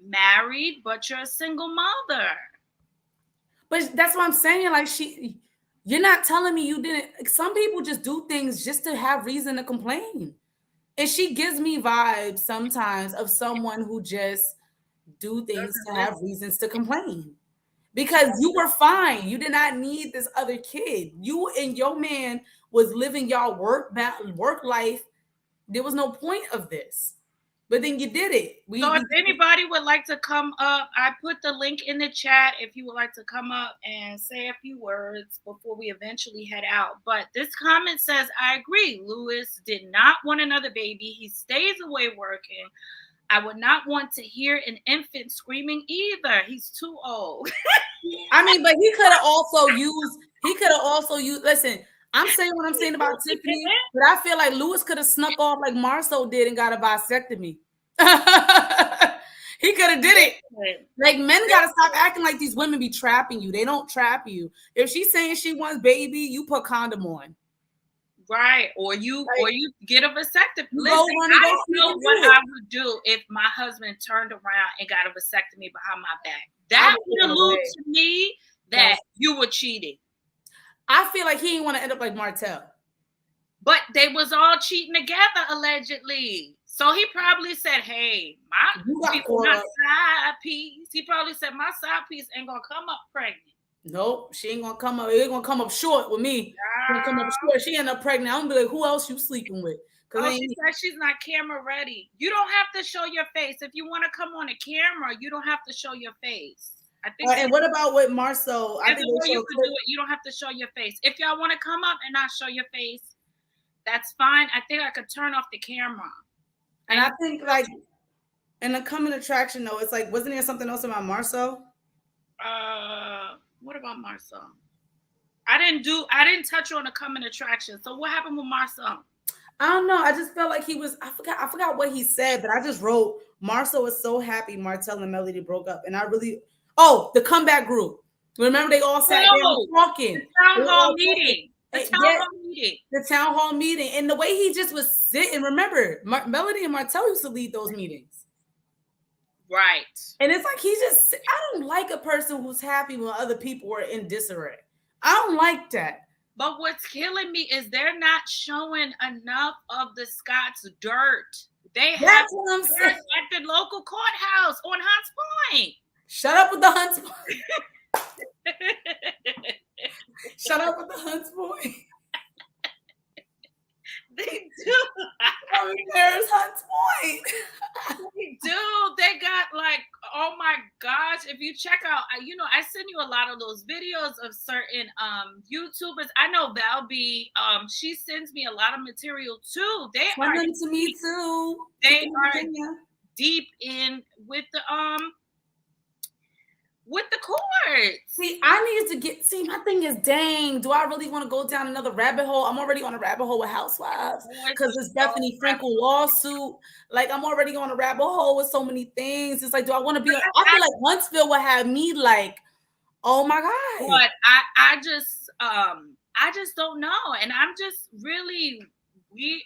married, but you're a single mother. But that's what I'm saying. Like you're not telling me you didn't. Some people just do things just to have reason to complain. And she gives me vibes sometimes of someone who just do things to have reasons to complain. Because you were fine. You did not need this other kid. You and your man was living y'all work life. There was no point of this. But then you did it. So if anybody would like to come up, I put the link in the chat if you would like to come up and say a few words before we eventually head out. But this comment says, I agree. Lewis did not want another baby. He stays away working. I would not want to hear an infant screaming either. He's too old. I mean, but he could have also used, listen, I'm saying what I'm saying about Tiffany, but I feel like Lewis could have snuck off like Marsau did and got a vasectomy. He could have did it. Like men gotta stop acting like these women be trapping you. They don't trap you. If she's saying she wants baby, you put condom on. Right, or you get a vasectomy. Listen, I don't know what I would do if my husband turned around and got a vasectomy behind my back. That would allude to me that you were cheating. I feel like he didn't want to end up like Martell. But they was all cheating together, allegedly. So he probably said, hey, my side piece. He probably said, my side piece ain't going to come up pregnant. Nope, she ain't gonna come up. It's gonna come up short with me. Gonna come up short. She end up pregnant. I'm gonna be like, who else you sleeping with? She said she's not camera ready. You don't have to show your face. If you want to come on a camera, you don't have to show your face. I think. And what about with Marsau? I think you can do it. You don't have to show your face. If y'all want to come up and not show your face, that's fine. I think I could turn off the camera. And I think like in the coming attraction though, it's like, wasn't there something else about Marsau? What about Marsau? I didn't touch on the coming attraction. So what happened with Marsau? I don't know. I just felt like he was. I forgot what he said, but I just wrote. Marcel was so happy Martell and Melody broke up, and I really. Oh, the comeback group. Remember, they all sat down No, talking. the town They were hall all talking. meeting. The And town yeah, hall meeting. the town hall meeting, and the way he just was sitting. Remember, Melody and Martell used to lead those meetings. Right. And it's like he just. I don't like a person who's happy when other people are in disarray. I don't like that. But what's killing me is they're not showing enough of the Scots dirt. They have That's what I'm dirt saying. at the local courthouse on Hunts Point. Shut up with the Hunts Point. Shut up with the Hunts Point. They do. I mean, there's Hunts Point. They do. They got like, oh my gosh. If you check out, I send you a lot of those videos of certain YouTubers. I know Val B, she sends me a lot of material too. They Send are them to me too. they are deep in with the courts. See, I need to see, my thing is, dang, do I really want to go down another rabbit hole? I'm already on a rabbit hole with Housewives because it's Bethany Frankel lawsuit. Like, I'm already on a rabbit hole with so many things. It's like, do I want to be? I feel like Huntsville would have me like, oh my God. But I just don't know, and I'm just really.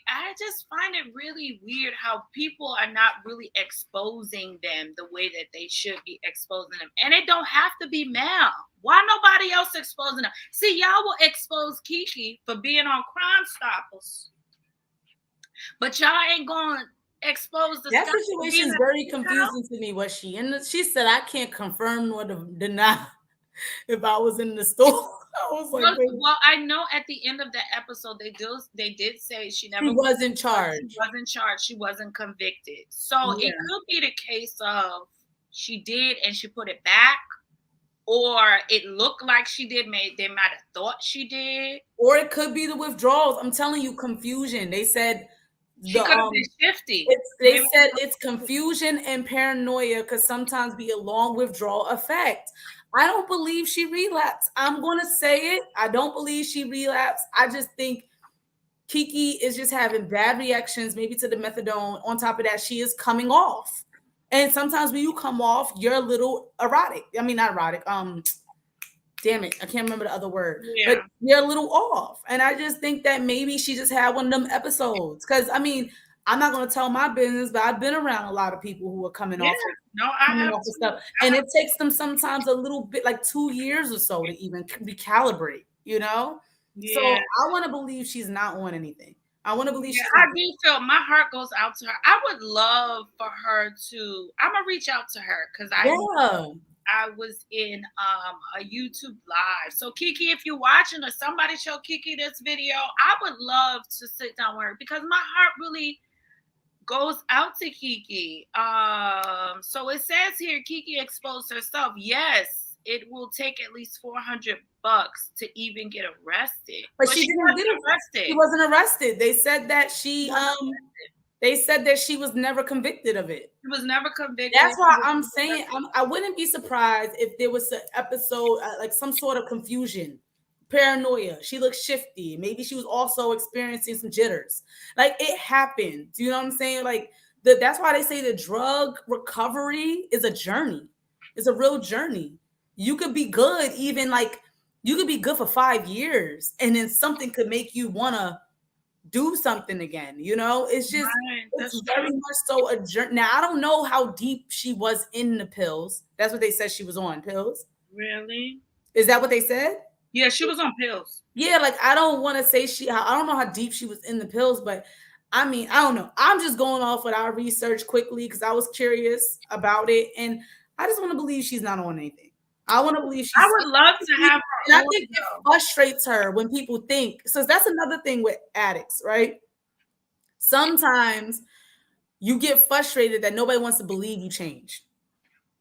I just find it really weird how people are not really exposing them the way that they should be exposing them. And it don't have to be Mel. Why nobody else exposing them? See, y'all will expose Kiki for being on Crime Stoppers. But y'all ain't going to expose the that situation is very confusing to me. Was she? And she said, I can't confirm nor deny if I was in the store. I was like, well, I know at the end of that episode they did say she wasn't charged. She wasn't charged. She wasn't convicted. So it could be the case of she did and she put it back, or it looked like she did. They might have thought she did, or it could be the withdrawals. I'm telling you, confusion. They said she could have been shifty. They said it's confusion and paranoia could sometimes be a long withdrawal effect. I don't believe she relapsed. I'm going to say it. I don't believe she relapsed. I just think Kiki is just having bad reactions, maybe to the methadone. On top of that, she is coming off. And sometimes when you come off, you're a little erotic. I mean, not erotic. Damn it. I can't remember the other word. Yeah. But you're a little off. And I just think that maybe she just had one of them episodes. Because, I mean, I'm not going to tell my business, but I've been around a lot of people who are coming off. I have stuff. And it takes them sometimes a little bit, like 2 years or so, to even recalibrate, you know? Yeah. So I want to believe she's not on anything. I want to believe she's I do feel my heart goes out to her. I would love for her to, I'm going to reach out to her because I was in a YouTube live. So Kiki, if you're watching or somebody show Kiki this video, I would love to sit down with her because my heart really goes out to Kiki. So it says here, Kiki exposed herself. Yes, it will take at least $400 to even get arrested. But she didn't get arrested. She wasn't arrested. They said that she was never convicted of it. She was never convicted. That's why I'm saying I wouldn't be surprised if there was an episode like some sort of confusion. Paranoia. She looked shifty. Maybe she was also experiencing some jitters. Like, it happened. Do you know what I'm saying? Like, that's why they say the drug recovery is a journey. It's a real journey. You could be good, even like you could be good for 5 years, and then something could make you want to do something again. You know, it's just it's very much so a journey. Now, I don't know how deep she was in the pills. That's what they said she was on, pills. Really? Is that what they said? Yeah, she was on pills. Yeah, like I don't want to say I don't know how deep she was in the pills, but I mean, I don't know. I'm just going off what I researched quickly because I was curious about it, and I just want to believe she's not on anything. I want to believe she's. I would love to have her. And I think it frustrates her when people think. So that's another thing with addicts, right? Sometimes you get frustrated that nobody wants to believe you changed.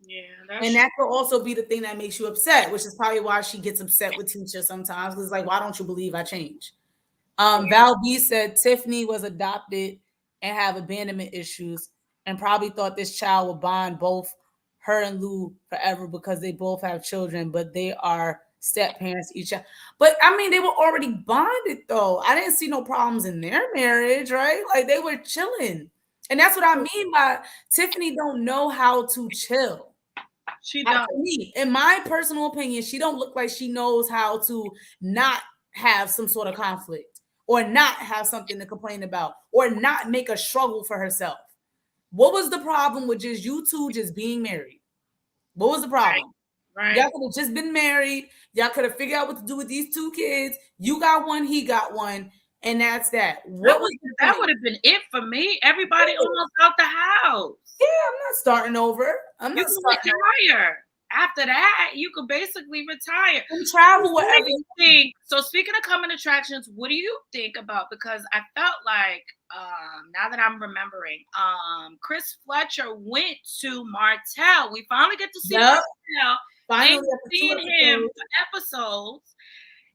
Yeah, and that could also be the thing that makes you upset, which is probably why she gets upset with teachers sometimes. Because it's like, why don't you believe I changed? Val B said Tiffany was adopted and have abandonment issues and probably thought this child would bond both her and Lou forever because they both have children, but they are step parents each other. But I mean, they were already bonded though. I didn't see no problems in their marriage, right? Like they were chilling. And that's what I mean by Tiffany don't know how to chill. She To don't. me, in my personal opinion, she don't look like she knows how to not have some sort of conflict or not have something to complain about or not make a struggle for herself. What was the problem with just you two just being married? What was the problem? Right. Y'all could have just been married. Y'all could have figured out what to do with these two kids. You got one, he got one, and that's that. What was the That point? would have been it for me. Everybody almost out the house. Yeah, I'm not starting over. I'm You not can starting over. retire. After that, you could basically retire. And travel What wherever do you think? So speaking of coming attractions, what do you think about? Because I felt like now that I'm remembering, Chris Fletcher went to Martell. We finally get to see Yep. Martell. Finally, And after 2 seen him episodes. for episodes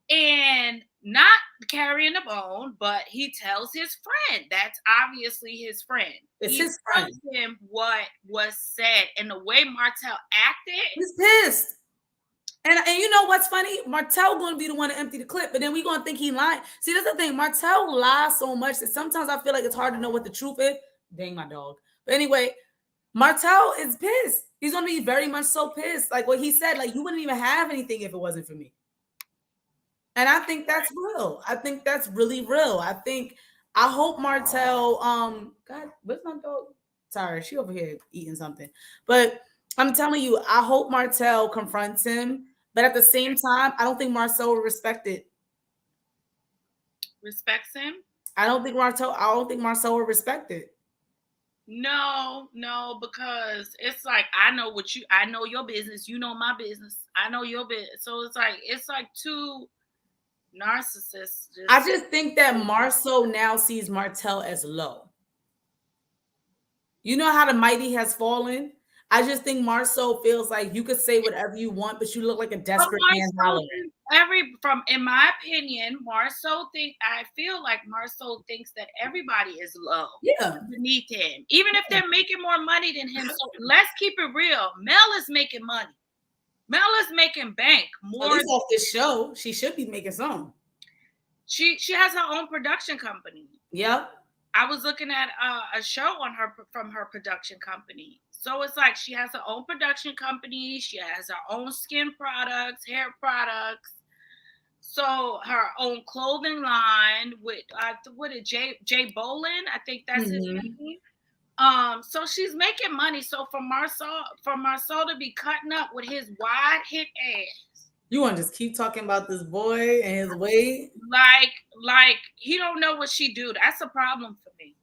and not carrying a bone, but he tells his friend. That's obviously his friend. It's He his friend. tells him what was said, and the way Martell acted. He's pissed. And you know what's funny? Martell going to be the one to empty the clip, but then we going to think he lying. See, that's the thing. Martell lies so much that sometimes I feel like it's hard to know what the truth is. Dang, my dog. But anyway, Martell is pissed. He's going to be very much so pissed. Like what he said, like you wouldn't even have anything if it wasn't for me. And I think that's real. I think that's really real. I hope Martell, God, where's my dog? Sorry, she over here eating something. But I'm telling you, I hope Martell confronts him. But at the same time, I don't think Marsau will respect it. Respects him? I don't think Marsau will respect it. No, because it's like I know your business, you know my business, I know your business. So it's like two narcissists. I just think that Marsau now sees Martell as low. You know how the mighty has fallen? I just think Marsau feels like you could say whatever you want, but you look like a desperate man hollering. In my opinion, I feel like Marsau thinks that everybody is low. Yeah. Beneath him. Even if they're making more money than him. So let's keep it real. Mel is making money. Mel is making bank more. At least off this show, she should be making some. She has her own production company. Yep. I was looking at a show from her production company. So it's like she has her own production company. She has her own skin products, hair products. So her own clothing line with Jay Bolin, I think that's his name. So she's making money. So for Marsau to be cutting up with his wide hip ass. You want to just keep talking about this boy and his weight? Like he don't know what she do. That's a problem for me.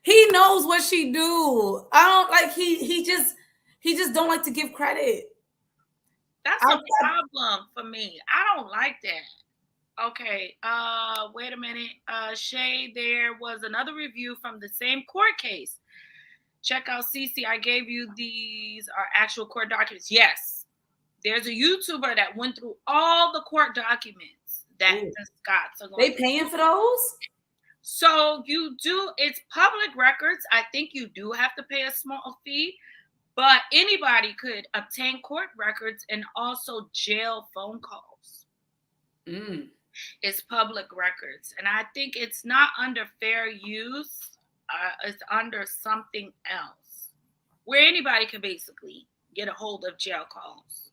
He knows what she do. I don't like he just don't like to give credit. That's a problem for me. I don't like that. Okay. Wait a minute. Shay, there was another review from the same court case. Check out Cece. I gave you these are actual court documents. Yes. There's a YouTuber that went through all the court documents that the Scotts are going. They paying for those? So you do. It's public records. I think you do have to pay a small fee, but anybody could obtain court records and also jail phone calls. It's public records, and I think it's not under fair use. It's under something else where anybody can basically get a hold of jail calls.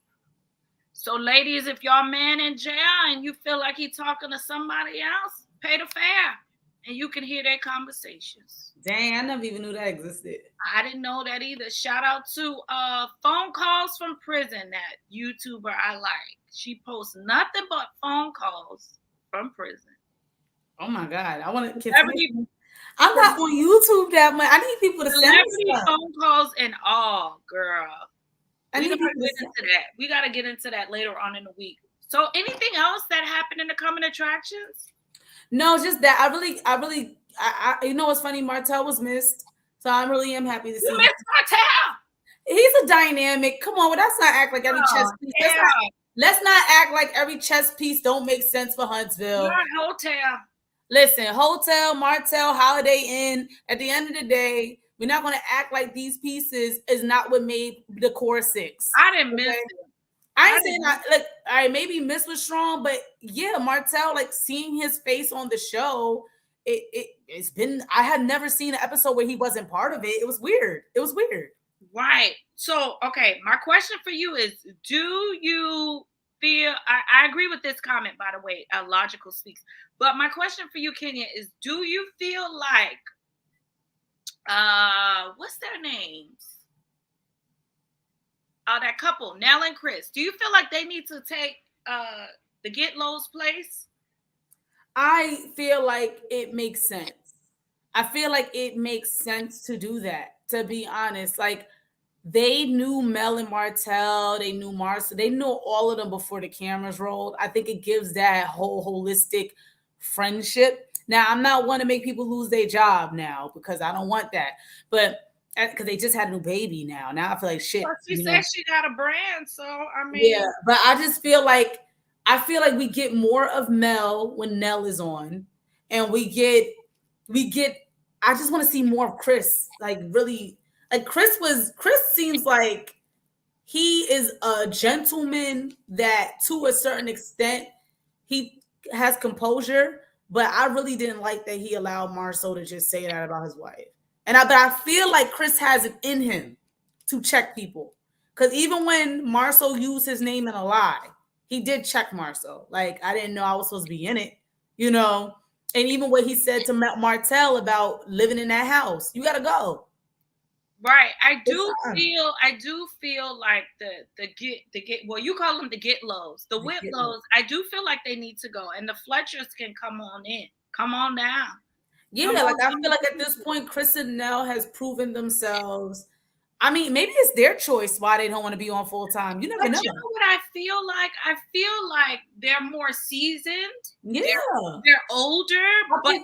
So ladies, if y'all man in jail and you feel like he's talking to somebody else, pay the fare and you can hear their conversations. Dang, I never even knew that existed. I didn't know that either. Shout out to phone calls from prison, that YouTuber I like. She posts nothing but phone calls from prison. Oh my God. I want to I'm not on YouTube that much. I need people to send me stuff. Phone calls and all, girl. We got to get into that later on in the week. So anything else that happened in the coming attractions? No, just that. I you know what's funny? Martell was missed. So I really am happy to see. You missed Martell. He's a dynamic. Come on, but let's not act like every chess piece. Let's not act like every chess piece don't make sense for Huntsville. Hotel. Listen, Hotel, Martell, Holiday Inn. At the end of the day, We're not going to act like these pieces is not what made the core six. I didn't miss Okay? it. I ain't saying that, like, all right, maybe Miss was strong, but yeah, Martell, like seeing his face on the show, it's been, I had never seen an episode where he wasn't part of it. It was weird. It was weird. Right. So, okay, my question for you is, do you feel, I agree with this comment, by the way, Logical Speaks, but my question for you, Kenya, is do you feel like, what's their names? That couple, Nell and Chris, do you feel like they need to take the Get Low's place? I feel like it makes sense. I feel like it makes sense to do that, to be honest. Like, they knew Mel and Martell, they knew Marsau, they knew all of them before the cameras rolled. I think it gives that whole holistic friendship. Now, I'm not want to make people lose their job now because I don't want that. But because they just had a new baby now. Now I feel like shit. Well, she said she got a brand, so I mean, yeah. But I just feel like we get more of Mel when Nell is on, and we get. I just want to see more of Chris. Like really, like Chris seems like he is a gentleman that to a certain extent he has composure, but I really didn't like that he allowed Marsau to just say that about his wife. But I feel like Chris has it in him to check people. Because even when Marsau used his name in a lie, he did check Marsau. Like, I didn't know I was supposed to be in it, you know? And even what he said to Martell about living in that house, you got to go. Right. I do feel like the get well, you call them the Get Lows, the Whitlows. I do feel like they need to go, and the Fletchers can come on in, come on down. Yeah, like I feel like at this point, Chris and Nell has proven themselves. I mean, maybe it's their choice why they don't want to be on full time. You never know. You know what I feel like? I feel like they're more seasoned. Yeah, they're older, but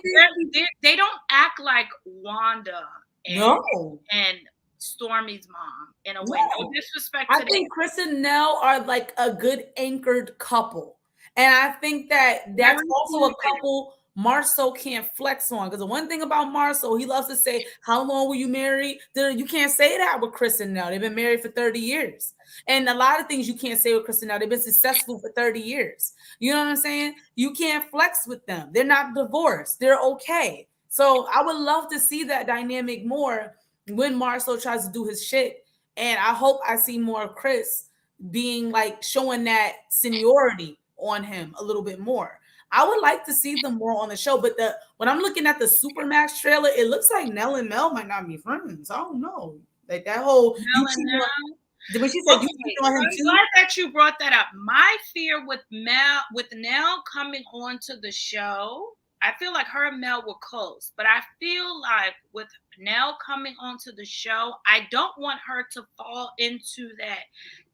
they don't act like Wanda and Stormy's mom in a way. No disrespect to them. I think Chris and Nell are like a good anchored couple. And I think that's also a couple Marsau can't flex on. Because the one thing about Marsau, he loves to say, how long were you married? You can't say that with Chris and Nell. They've been married for 30 years. And a lot of things you can't say with Chris and Nell. They've been successful for 30 years. You know what I'm saying? You can't flex with them. They're not divorced. They're okay. So I would love to see that dynamic more when Marsau tries to do his shit. And I hope I see more of Chris being like showing that seniority on him a little bit more. I would like to see them more on the show, but when I'm looking at the Supermax trailer, it looks like Nell and Mel might not be friends. I don't know. Like that whole when she said you cheated on him too. I'm glad that you brought that up. My fear with Nell coming onto the show, I feel like her and Mel were close, but I feel like with Nell coming onto the show, I don't want her to fall into that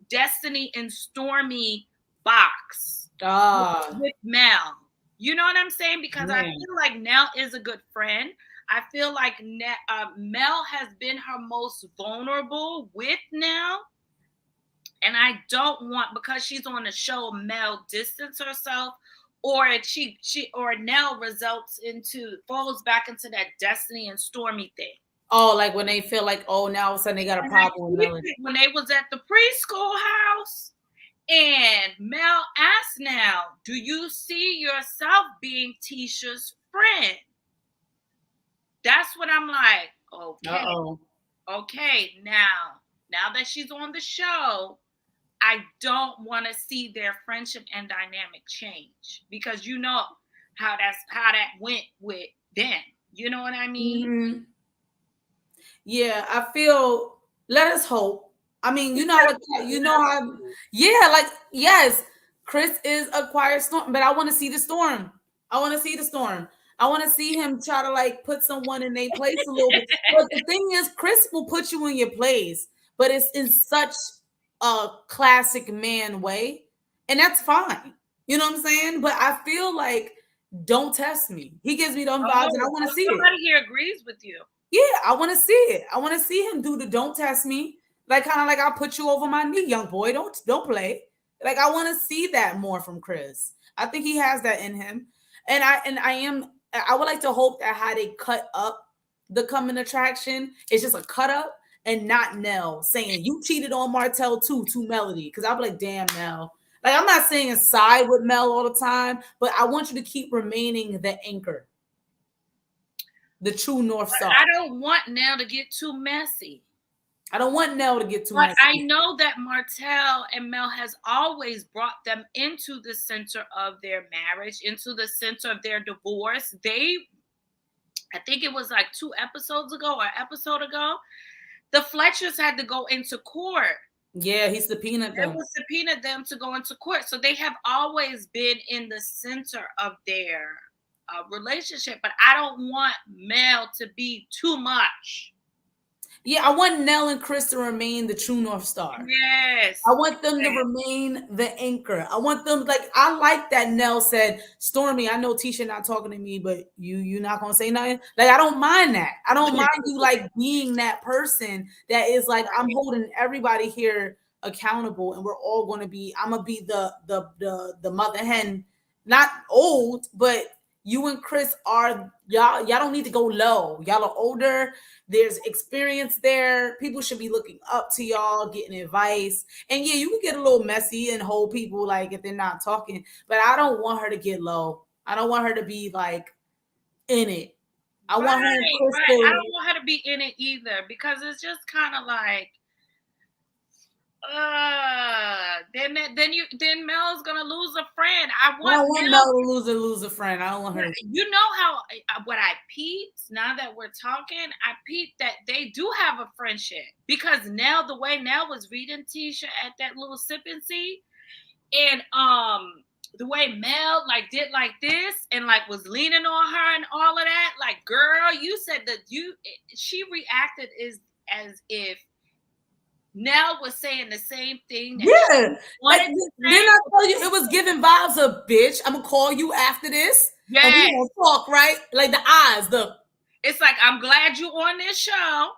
Destiny and Stormy box with Mel. You know what I'm saying? Because I feel like Nell is a good friend. I feel like Mel has been her most vulnerable with Nell. And I don't want, because she's on the show, Mel distance herself, or or Nell falls back into that Destiny and Stormy thing. Oh, like when they feel like, oh, now all of a sudden they got a problem with Melody. When they was at the preschool house and Mel asked Nell, do you see yourself being Tisha's friend? That's what I'm like, okay. Okay, now that she's on the show, I don't want to see their friendship and dynamic change, because you know how that went with them. You know what I mean? Mm-hmm. Yeah, I feel. Let us hope. I mean, you know what? You know how. Yeah, like yes, Chris is a quiet storm, but I want to see the storm. I want to see the storm. I want to see him try to like put someone in their place a little bit. But the thing is, Chris will put you in your place, but it's in such a classic man way, and that's fine. You know what I'm saying? But I feel like don't test me. He gives me those vibes, and I want to see it. Somebody here agrees with you. Yeah, I want to see it. I want to see him do the don't test me. Like kind of like I'll put you over my knee, young boy. Don't play. Like I want to see that more from Chris. I think he has that in him. And I would like to hope that how they cut up the coming attraction. It's just a cut up and not Nell saying you cheated on Martell too to Melody. Because I'll be like, damn, Nell. Like, I'm not saying side with Mel all the time, but I want you to keep remaining the anchor, the true North But Star. I don't want Nell to get too messy. I don't want Nell to get too But messy. I know that Martell and Mel has always brought them into the center of their marriage, into the center of their divorce. I think it was like 2 episodes ago or episode ago, the Fletchers had to go into court. Yeah, he subpoenaed them. It was subpoenaed them to go into court. So they have always been in the center of their relationship. But I don't want Mel to be too much. Yeah, I want Nell and Chris to remain the true North Star. Yes. I want them to remain the anchor. I want them, like, I like that Nell said, Stormy, I know Tisha not talking to me, but you not gonna say nothing. Like, I don't mind that. I don't mind you like being that person that is like, I'm holding everybody here accountable, and we're all gonna be, I'm gonna be the mother hen, not old, but you and Chris are y'all don't need to go low. Y'all are older. There's experience there. People should be looking up to y'all, getting advice. And yeah, you can get a little messy and hold people like if they're not talking, but I don't want her to get low. I don't want her to be like in it. I want her and Crystal. I don't want her to be in it either, because it's just kind of like then Mel's gonna lose a friend. I don't want Mel to lose a friend. I don't want her. You know how what I peeped, now that we're talking, I peeped that they do have a friendship, because Nell, the way Nell was reading Tisha at that little sip and see, and the way Mel like did like this and like was leaning on her and all of that, like, girl, you said that she reacted as if Nell was saying the same thing. Yeah. Like, didn't I tell you it was giving vibes of, bitch, I'm going to call you after this? Yeah. And we going to talk, right? Like the eyes, it's like, I'm glad you on this show.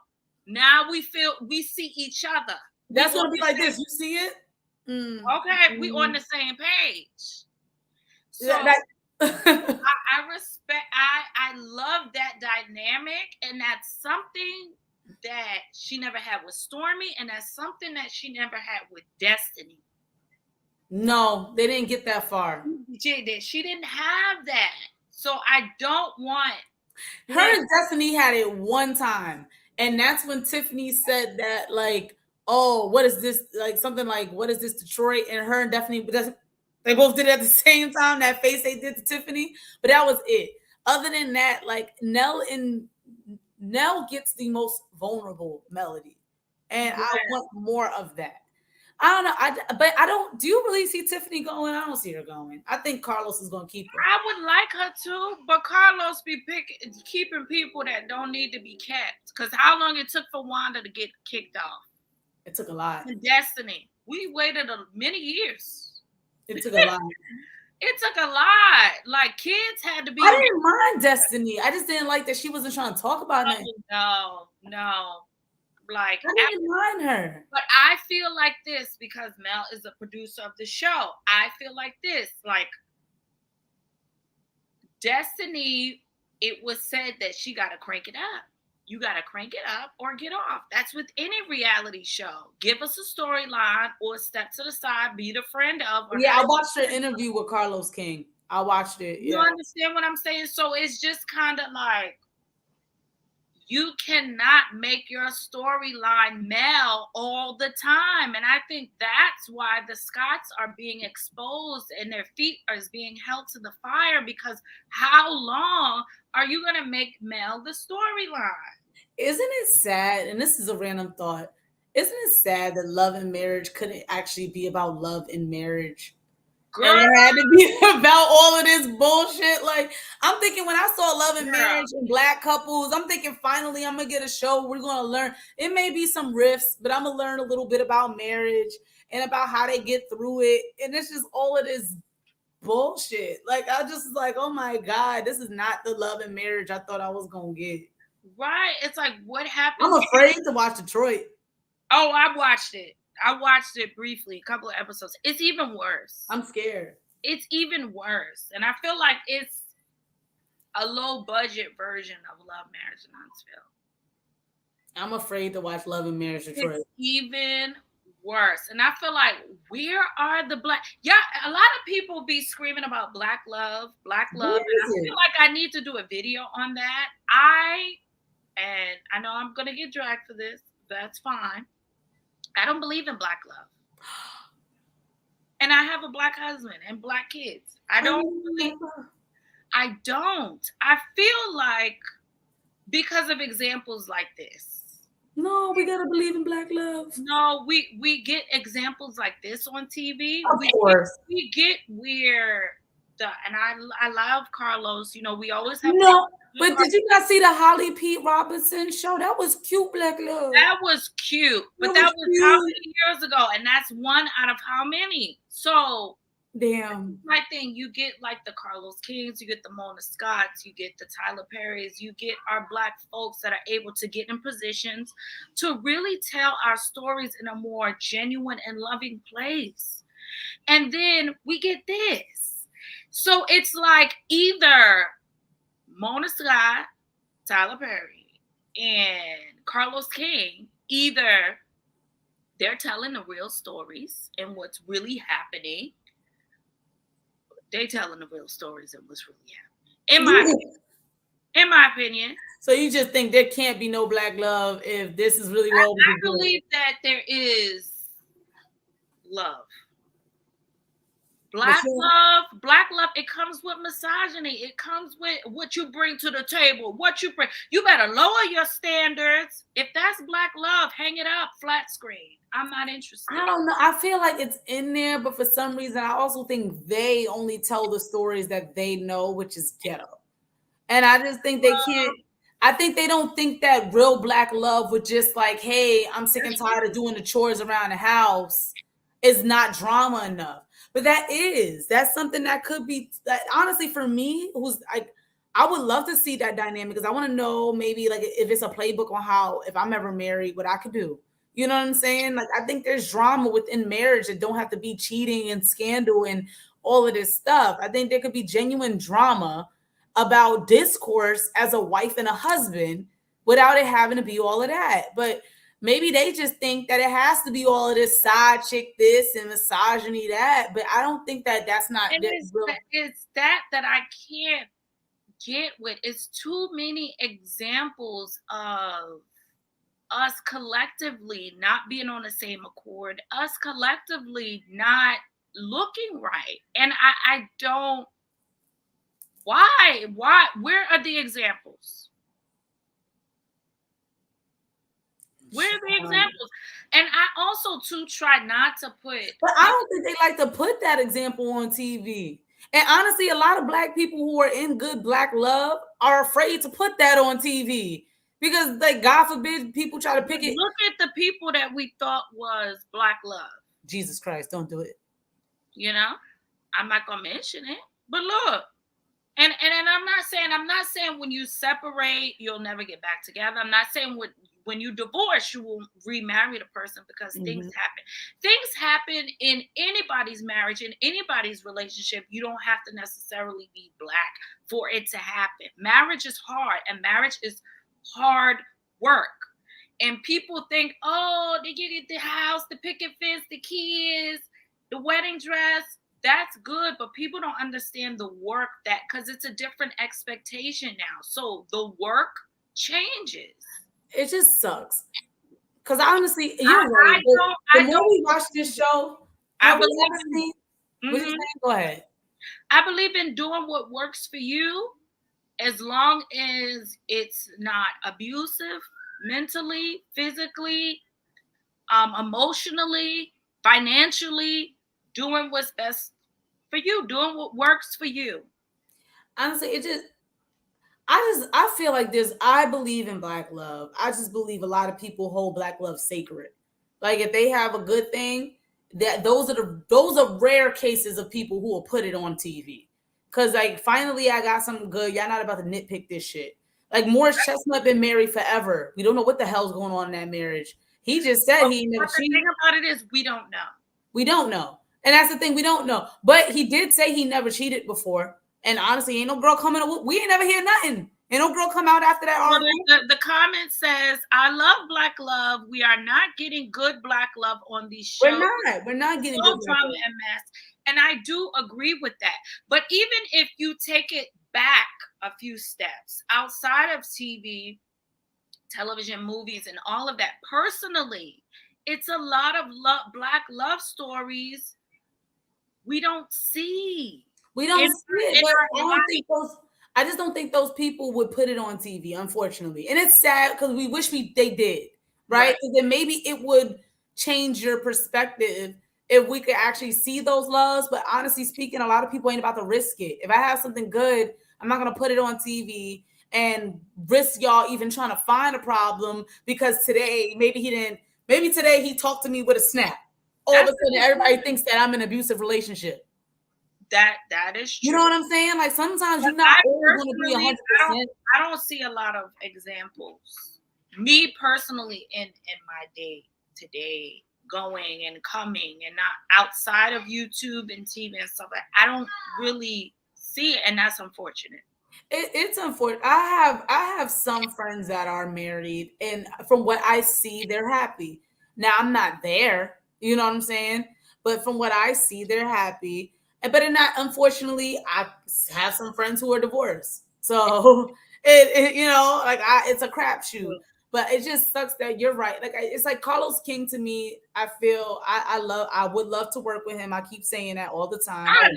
Now we see each other. That's going to be like this. You see it? Okay. We on the same page. So I respect, I love that dynamic, and that's something that she never had with Stormy, and that's something that she never had with Destiny. No, they didn't get that far. She didn't have that. So I don't want her and Destiny had it one time, and that's when Tiffany said that, like, oh, what is this? Like something like, what is this, Detroit? And her and Destiny, they both did it at the same time. That face they did to Tiffany, but that was it. Other than that, like Nell gets the most vulnerable Melody, and I want more of that. I don't know, but I don't. Do you really see Tiffany going? I don't see her going. I think Carlos is going to keep her. I would like her to, but Carlos be keeping people that don't need to be kept. Because how long it took for Wanda to get kicked off? It took a lot. And Destiny, we waited many years. It took a lot. It took a lot. Like, kids had to be. I didn't mind Destiny. I just didn't like that she wasn't trying to talk about it. No. Like, I didn't mind her. But I feel like this, because Mel is the producer of the show. I feel like this. Like, Destiny, it was said that she got to crank it up. You got to crank it up or get off. That's with any reality show. Give us a storyline or step to the side, be the friend of. Yeah, I watched her interview with Carlos King. I watched it. You understand what I'm saying? So it's just kind of like, you cannot make your storyline Mel all the time. And I think that's why the Scotts are being exposed and their feet are being held to the fire, because how long are you going to make Mel the storyline? Isn't it sad? And this is a random thought. Isn't it sad that Love and Marriage couldn't actually be about love and marriage? Girl, and it had to be about all of this bullshit. Like, I'm thinking when I saw Love and Marriage and Black couples, I'm thinking finally I'm gonna get a show. We're gonna learn. It may be some riffs, but I'm gonna learn a little bit about marriage and about how they get through it. And it's just all of this bullshit. Like, I just like, oh my God, this is not the Love and Marriage I thought I was gonna get. Right? It's like, what happened? I'm afraid to watch Detroit. Oh, I watched it. I watched it briefly, a couple of episodes. It's even worse. I'm scared. It's even worse. And I feel like it's a low budget version of Love Marriage in Huntsville. I'm afraid to watch Love and Marriage Detroit. It's even worse. And I feel like, where are the black? Yeah, a lot of people be screaming about black love, black love. And I feel like I need to do a video on that. And I know I'm gonna get dragged for this. That's fine. I don't believe in black love. And I have a black husband and black kids. I don't. I feel like, because of examples like this. No, we gotta believe in black love. No, we get examples like this on TV. Of course. We get where and I love Carlos. You know, we always have. No, but did you not see the Holly P. Robinson show? That was cute, black love. That was cute, but that was how many years ago? And that's one out of how many? So damn. My thing, you get like the Carlos Kings, you get the Mona Scotts, you get the Tyler Perrys, you get our black folks that are able to get in positions to really tell our stories in a more genuine and loving place. And then we get this. So it's like either Mona Scott, Tyler Perry, and Carlos King, either they're telling the real stories and what's really happening. They telling the real stories and what's really happening. In my opinion. So you just think there can't be no black love if this is really well. I believe that there is love. Black love, it comes with misogyny. It comes with what you bring to the table, what you bring. You better lower your standards. If that's black love, hang it up, flat screen. I'm not interested. I don't know. I feel like it's in there, but for some reason, I also think they only tell the stories that they know, which is ghetto. And I just think they can't. I think they don't think that real black love would just like, hey, I'm sick and tired of doing the chores around the house is not drama enough. But that's something that could be, that honestly, for me, who's like, I would love to see that dynamic because I want to know maybe like if it's a playbook on how, if I'm ever married, what I could do. You know what I'm saying? Like, I think there's drama within marriage that don't have to be cheating and scandal and all of this stuff. I think there could be genuine drama about discourse as a wife and a husband without it having to be all of that. But maybe they just think that it has to be all of this side chick this and misogyny that. But I don't think that that's not. It's that I can't get with. It's too many examples of us collectively not being on the same accord, us collectively not looking right. And I don't. Why? Where are the examples? Where are the examples? And I also too try not to put. But I don't think they like to put that example on TV. And honestly, a lot of black people who are in good black love are afraid to put that on TV because, like, God forbid, people try to pick it. Look at the people that we thought was black love. Jesus Christ, don't do it. You know, I'm not gonna mention it, but look. And I'm not saying when you separate, you'll never get back together. I'm not saying when you divorce, you will remarry the person because things happen. Things happen in anybody's marriage, in anybody's relationship. You don't have to necessarily be black for it to happen. Marriage is hard, and marriage is hard work. And people think, oh, they get the house, the picket fence, the kids, the wedding dress. That's good, but people don't understand the work because it's a different expectation now. So the work changes. It just sucks. Because honestly, you're right. The more we watch this show, I believe go ahead. I believe in doing what works for you as long as it's not abusive mentally, physically, emotionally, financially, doing what's best for you, doing what works for you. Honestly, I feel like I believe in black love. I just believe a lot of people hold black love sacred. Like if they have a good thing, that those are rare cases of people who will put it on TV. Cause like finally I got something good. Y'all not about to nitpick this shit. Like Morris Chestnut been married forever. We don't know what the hell's going on in that marriage. He just said he never cheated. The thing about it is we don't know. We don't know. And that's the thing, we don't know. But he did say he never cheated before. And honestly, ain't no girl coming. We ain't never hear nothing. Ain't no girl come out after that Well, article. the comment says, "I love black love. We are not getting good black love on these We're shows. not. We're not getting All good black drama love. and mess." And I do agree with that. But even if you take it back a few steps outside of TV, television, movies, and all of that, personally, it's a lot of black love stories we don't see. We don't in, see it, in but our life. I just don't think those people would put it on TV, unfortunately. And it's sad because we wish they did, right? Because then maybe it would change your perspective if we could actually see those loves. But honestly speaking, a lot of people ain't about to risk it. If I have something good, I'm not gonna put it on TV and risk y'all even trying to find a problem because today maybe today he talked to me with a snap. All of a sudden everybody thinks that I'm in an abusive relationship. That is true. You know what I'm saying? Like sometimes But you're not always going to be 100%. I don't see a lot of examples. Me personally, in my day today, going and coming, and not outside of YouTube and TV and stuff. I don't really see it, and that's unfortunate. It's unfortunate. I have some friends that are married, and from what I see, they're happy. Now I'm not there. You know what I'm saying? But from what I see, they're happy. But in that, unfortunately, I have some friends who are divorced. So you know, like it's a crapshoot. But it just sucks that you're right. Like it's like Carlos King to me. I feel I would love to work with him. I keep saying that all the time. I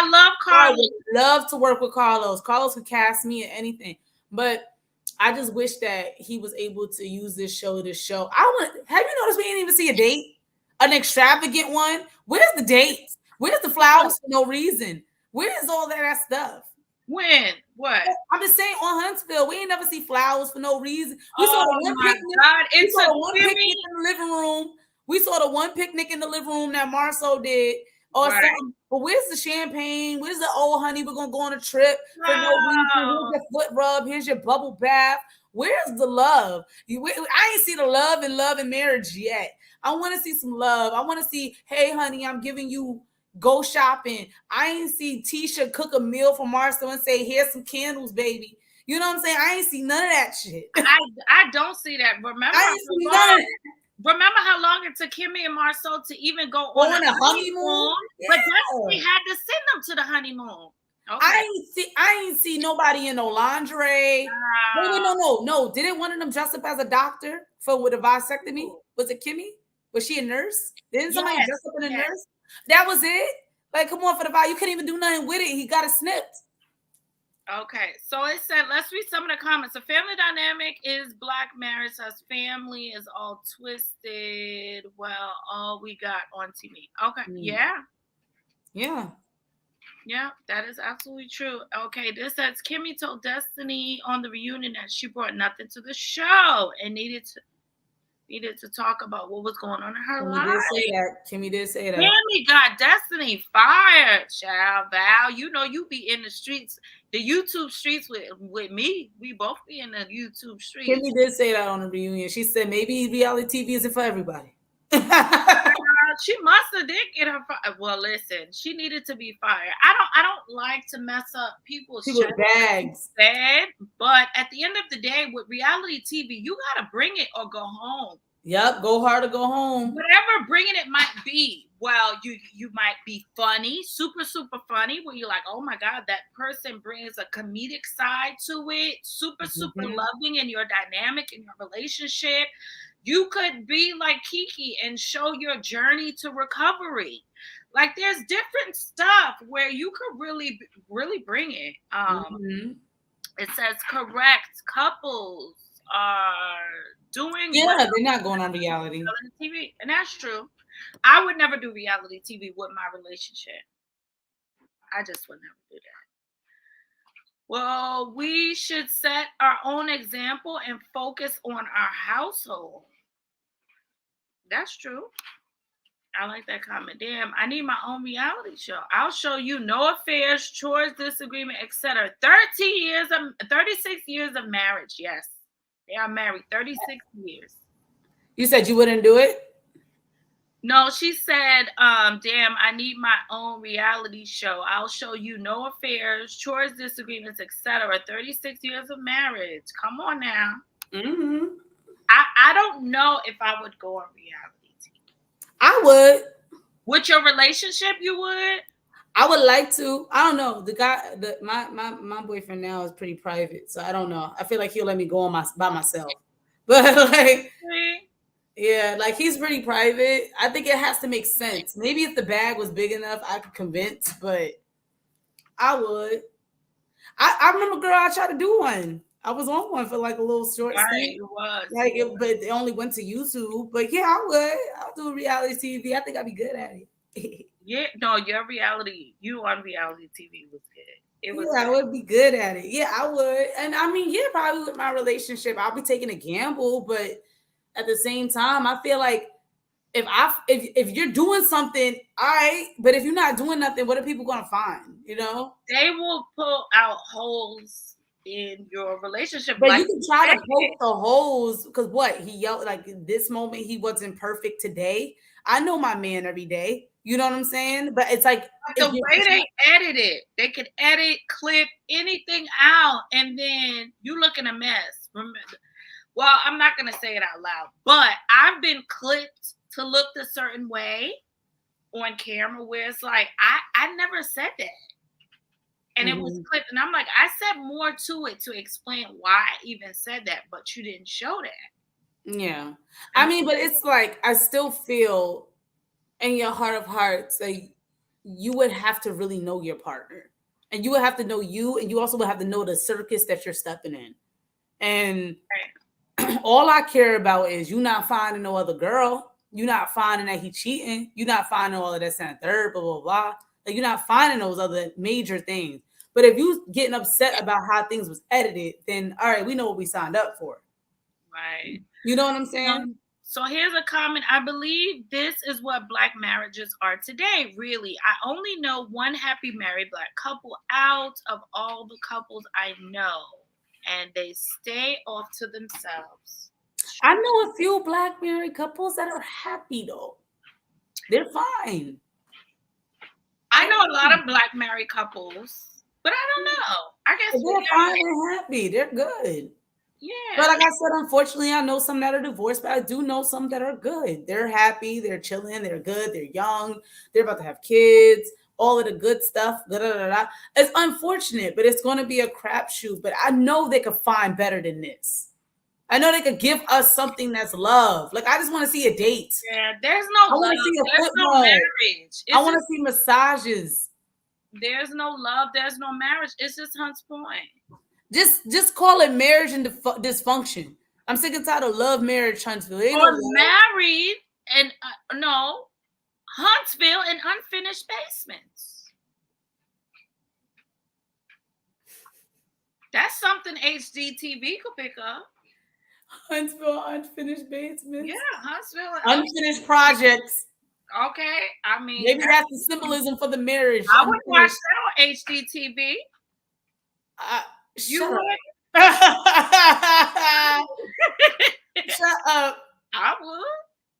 love Carlos. I would love to work with Carlos. Carlos could cast me in anything. But I just wish that he was able to use this show to show. Have you noticed we didn't even see a date? An extravagant one? Where's the date? Where's the flowers for no reason? Where's all that stuff? When? What? I'm just saying on Huntsville, we ain't never see flowers for no reason. We saw the one picnic. We saw the one picnic in the living room. We saw the one picnic in the living room that Marsau did. Or something. But where's the champagne? Where's the honey? We're gonna go on a trip for no reason. Here's your foot rub. Here's your bubble bath. Where's the love? I ain't see the love and marriage yet. I want to see some love. I want to see, hey, honey, I'm giving you go shopping. I ain't see Tisha cook a meal for Marsau and say, here's some candles, baby. You know what I'm saying? I ain't see none of that shit. I don't see that. Remember how long it took Kimmy and Marsau to even go on a honeymoon? Yeah. But Destiny had to send them to the honeymoon. Okay. I ain't see nobody in no lingerie. No. Didn't one of them dress up as a doctor with a vasectomy? Was it Kimmy? Was she a nurse? Didn't somebody dress up in a nurse? That was it. Like, come on, for the vibe. You couldn't even do nothing with it. He got it snipped. Okay, so it said, let's read some of the comments. The family dynamic is black marriage. As family is all twisted. Well, all we got on TV. Okay, yeah, that is absolutely true. Okay, this says Kimmy told Destiny on the reunion that she brought nothing to the show and needed to talk about what was going on in her life. Kimmy did say that. Kimmy got Destiny fired, child. Val, you know you be in the streets, the YouTube streets with me. We both be in the YouTube streets. Kimmy did say that on the reunion. She said maybe reality TV isn't for everybody. She must have did get her fired. Well, listen, she needed to be fired. I don't like to mess up people's bags. Bad, but at the end of the day, with reality TV, you gotta bring it or go home. Yep, go hard or go home. Whatever bringing it might be. Well, you might be funny, super funny, where you're like, oh my God, that person brings a comedic side to it, super loving in your dynamic, in your relationship. You could be like Kiki and show your journey to recovery. Like there's different stuff where you could really bring it. It says correct couples are doing they're not going on reality TV, and that's true. I would never do reality TV with my relationship. I just would never do that. Well, we should set our own example and focus on our household. That's true. I like that comment. Damn, I need my own reality show. I'll show you no affairs, chores, disagreement, etc. 36 years of marriage. Yes. They are married 36 years. You said you wouldn't do it? No, she said, damn, I need my own reality show. I'll show you no affairs, chores, disagreements, etc. 36 years of marriage. Come on now. Mm-hmm. I don't know if I would go on reality TV. I would. With your relationship, you would? I would like to. I don't know. The guy, my boyfriend now is pretty private, so I don't know. I feel like he'll let me go on by myself. But like, See? yeah, like he's pretty private. I think it has to make sense. Maybe if the bag was big enough, I could convince, but I would. I remember, girl, I tried to do one. I was on one for like a little short Right, stint. it was. Like, but it only went to YouTube. But yeah, I would. I'll do reality TV. I think I'd be good at it. Yeah, no, you on reality TV was good. It was Yeah, I good. would be good at it. Yeah, I would. And I mean, yeah, probably with my relationship, I'll be taking a gamble, but at the same time, I feel like if you're doing something, all right, but if you're not doing nothing, what are people gonna find? You know? They will pull out holes in your relationship. But Like you can you try to said. poke the holes because what he yelled like in this moment he wasn't perfect today. I know my man every day. You know what I'm saying? But it's like The if you way they edit it, they could edit, clip anything out, and then you look in a mess. Remember, well, I'm not gonna say it out loud, but I've been clipped to look a certain way on camera where it's like I never said that. And it was clipped, and I'm like, I said more to it to explain why I even said that, but you didn't show that. yeah. I mean, but it's like I still feel in your heart of hearts, like you would have to really know your partner. And you would have to know you, and you also would have to know the circus that you're stepping in. And all I care about is you not finding no other girl. You not finding that he cheating. You not finding all of that and third, blah, blah, blah. Like you're not finding those other major things. But if you getting upset about how things was edited, then all right, we know what we signed up for. Right. You know what I'm saying? So here's a comment. I believe this is what Black marriages are today. Really, I only know one happy married Black couple out of all the couples I know, and they stay off to themselves. I know a few Black married couples that are happy though. They're fine. I know a lot of Black married couples, but I don't know. I guess They're fine and happy. They're good. Yeah. But like I said, unfortunately, I know some that are divorced, but I do know some that are good. They're happy, they're chilling, they're good, they're young, they're about to have kids, all of the good stuff. Da, da, da, da. It's unfortunate, but it's going to be a crapshoot. But I know they could find better than this. I know they could give us something that's love. Like I just want to see a date. Yeah, there's no love. There's no marriage. I want to see massages. There's no love. There's no marriage. It's just Hunt's point. Just call it marriage and dysfunction. I'm sick and tired of Love Marriage Huntsville. Or married and no, Huntsville and unfinished basements. That's something HGTV could pick up. Huntsville unfinished basements. Yeah, Huntsville unfinished projects. Okay, I mean maybe that's the symbolism for the marriage. I would watch that on HGTV. You would? Shut up. I would.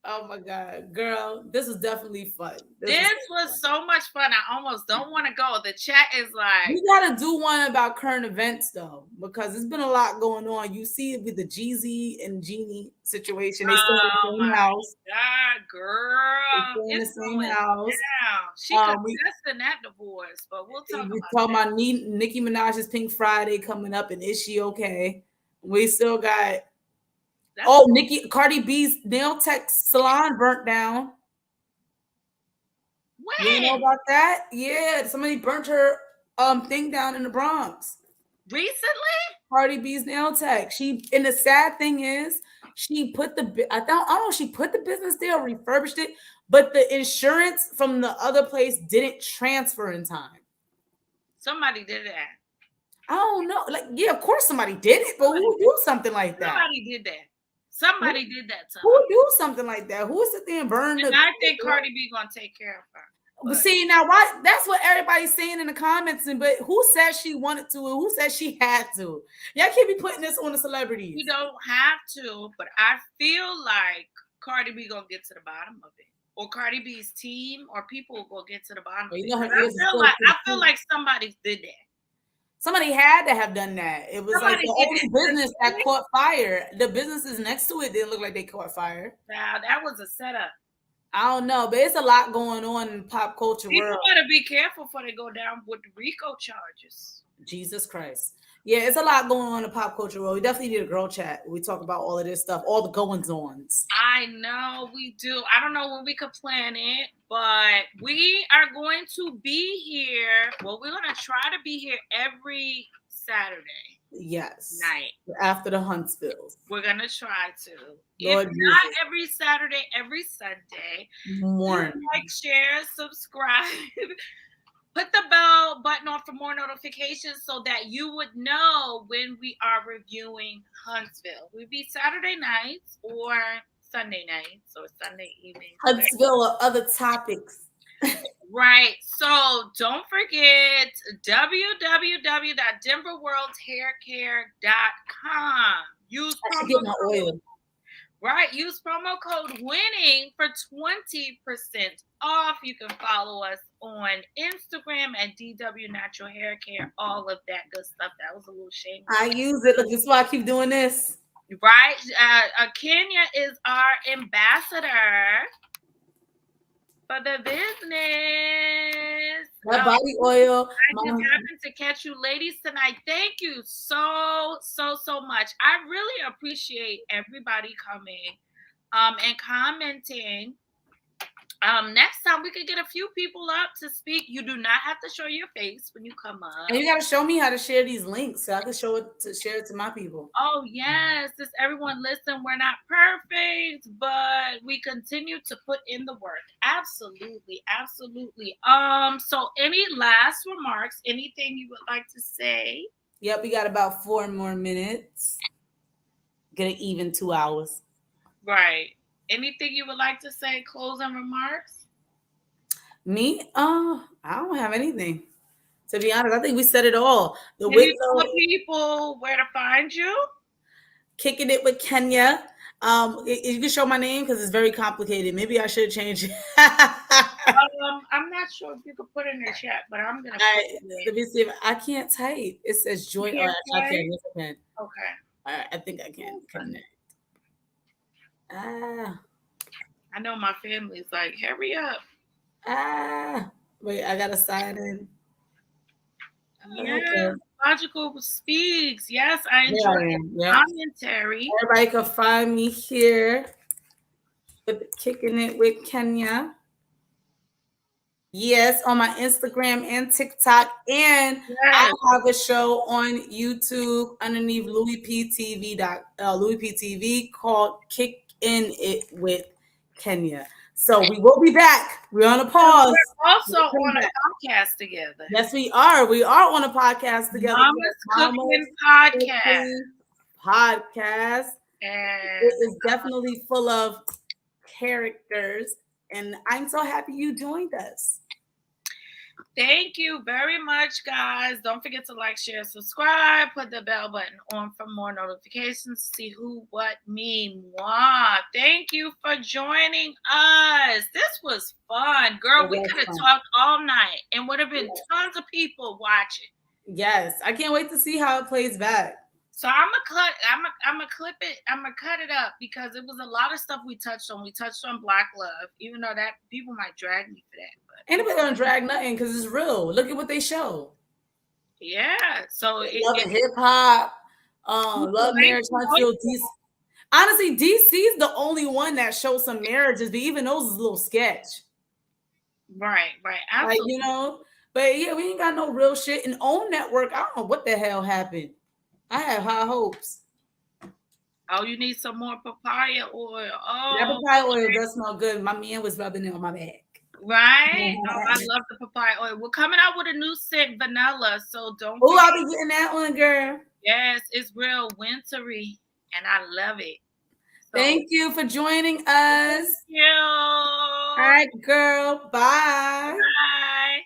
Oh my God, girl, this is definitely fun. This was so much fun. I almost don't want to go. The chat is like, we gotta do one about current events though, because there's been a lot going on. You see it with the Jeezy and Jeannie situation. They still in the same house. God, girl, in the same house. Yeah, she contested in that divorce, but we'll talk about that. Nicki Minaj's Pink Friday coming up, and is she okay? We still got. Cardi B's nail tech salon burnt down. When? You know about that? Yeah, somebody burnt her thing down in the Bronx. Recently? Cardi B's nail tech. And the sad thing is, she put I don't know, she put the business there, refurbished it, but the insurance from the other place didn't transfer in time. Somebody did that. I don't know. Like, yeah, of course somebody did it, but who would do something like that? Somebody did that. Somebody did that to her. Who would do something like that? Who would sit there and burn and I think Cardi B gonna take care of her. But see, now why? That's what everybody's saying in the comments. But who said she wanted to? And who said she had to? Y'all can't be putting this on the celebrities. You don't have to, but I feel like Cardi B gonna get to the bottom of it, or Cardi B's team, or people will get to the bottom of it. Her I feel like somebody did that. Somebody had to have done that. It was Somebody like the only business that caught fire. The businesses next to it didn't look like they caught fire. Now that was a setup. I don't know, but it's a lot going on in pop culture People world. gotta be careful before they go down with the RICO charges. Jesus Christ. Yeah, it's a lot going on in pop culture world. We definitely need a girl chat. We talk about all of this stuff, all the goings-ons. I know we do. I don't know when we could plan it, but we are going to be here. Well, we're going to try to be here every Saturday. Yes. Night. After the Huntsville. We're going to try to. Lord if Jesus. not every Saturday, every Sunday. Morning. Like, share, subscribe. Put the bell button on for more notifications so that you would know when we are reviewing Huntsville. We'll be Saturday nights or Sunday nights or Sunday evenings. Huntsville or other topics. Right. So don't forget www.denverworldhaircare.com. Use promo code. Right. Use promo code WINNING for 20% off. You can follow us on Instagram at DW Natural Hair Care. All of that good stuff. That was a little shame. I use it. Look, this is why I keep doing this. Right. Kenya is our ambassador for the business. That body oil. I just happened to catch you ladies tonight. Thank you so much. I really appreciate everybody coming and commenting. Next time we could get a few people up to speak. You do not have to show your face when you come up. And you got to show me how to share these links so I can share it to my people. Oh, yes. Just everyone listen, we're not perfect, but we continue to put in the work. Absolutely. So any last remarks, anything you would like to say? Yep, we got about 4 more minutes. Get an even 2 hours. Right. Anything you would like to say? Closing remarks? Me? I don't have anything. To be honest, I think we said it all. Can you tell people where to find you? Kicking It with Kenya. You can show my name because it's very complicated. Maybe I should change it. I'm not sure if you could put it in the chat, but I'm gonna. Let me see if I can't type. It says join. I can. Yes, I can. Okay. I think I can connect. I know my family's like, hurry up. Wait, I gotta sign in. Yeah, okay. Logical Speaks. Yes, I enjoy commentary. Everybody can find me here with Kicking It with Kenya. Yes, on my Instagram and TikTok, and I have a show on YouTube underneath Louis P TV called Kicking It with Kenya. So we will be back. We're on a pause. We're also on a podcast together. Yes, we are. We are on a podcast together. Mama's Cooking Podcast. And it is definitely full of characters. And I'm so happy you joined us. Thank you very much, guys. Don't forget to like, share, subscribe. Put the bell button on for more notifications. See who, what, me, moi. Thank you for joining us. This was fun. Girl, we could have talked all night and would have been tons of people watching. Yes. I can't wait to see how it plays back. So I'm gonna clip it. I'm gonna cut it up because it was a lot of stuff we touched on. We touched on Black love, even though that people might drag me for that. But anybody gonna drag nothing because it's real. Look at what they show. Yeah. So love and hip hop, Love Marriage Huntsville. Honestly, DC is the only one that shows some marriages, but even those is a little sketch. Right. Absolutely. Like, but yeah, we ain't got no real shit. And OWN Network, I don't know what the hell happened. I have high hopes. Oh, you need some more papaya oil. Oh, that papaya oil does smell good. My man was rubbing it on my back. Right? Oh, I love the papaya oil. We're coming out with a new scent, vanilla. So don't. Oh, I'll be getting that one, girl. Yes, it's real wintry, and I love it. So, thank you for joining us. Thank you. All right, girl. Bye. Bye.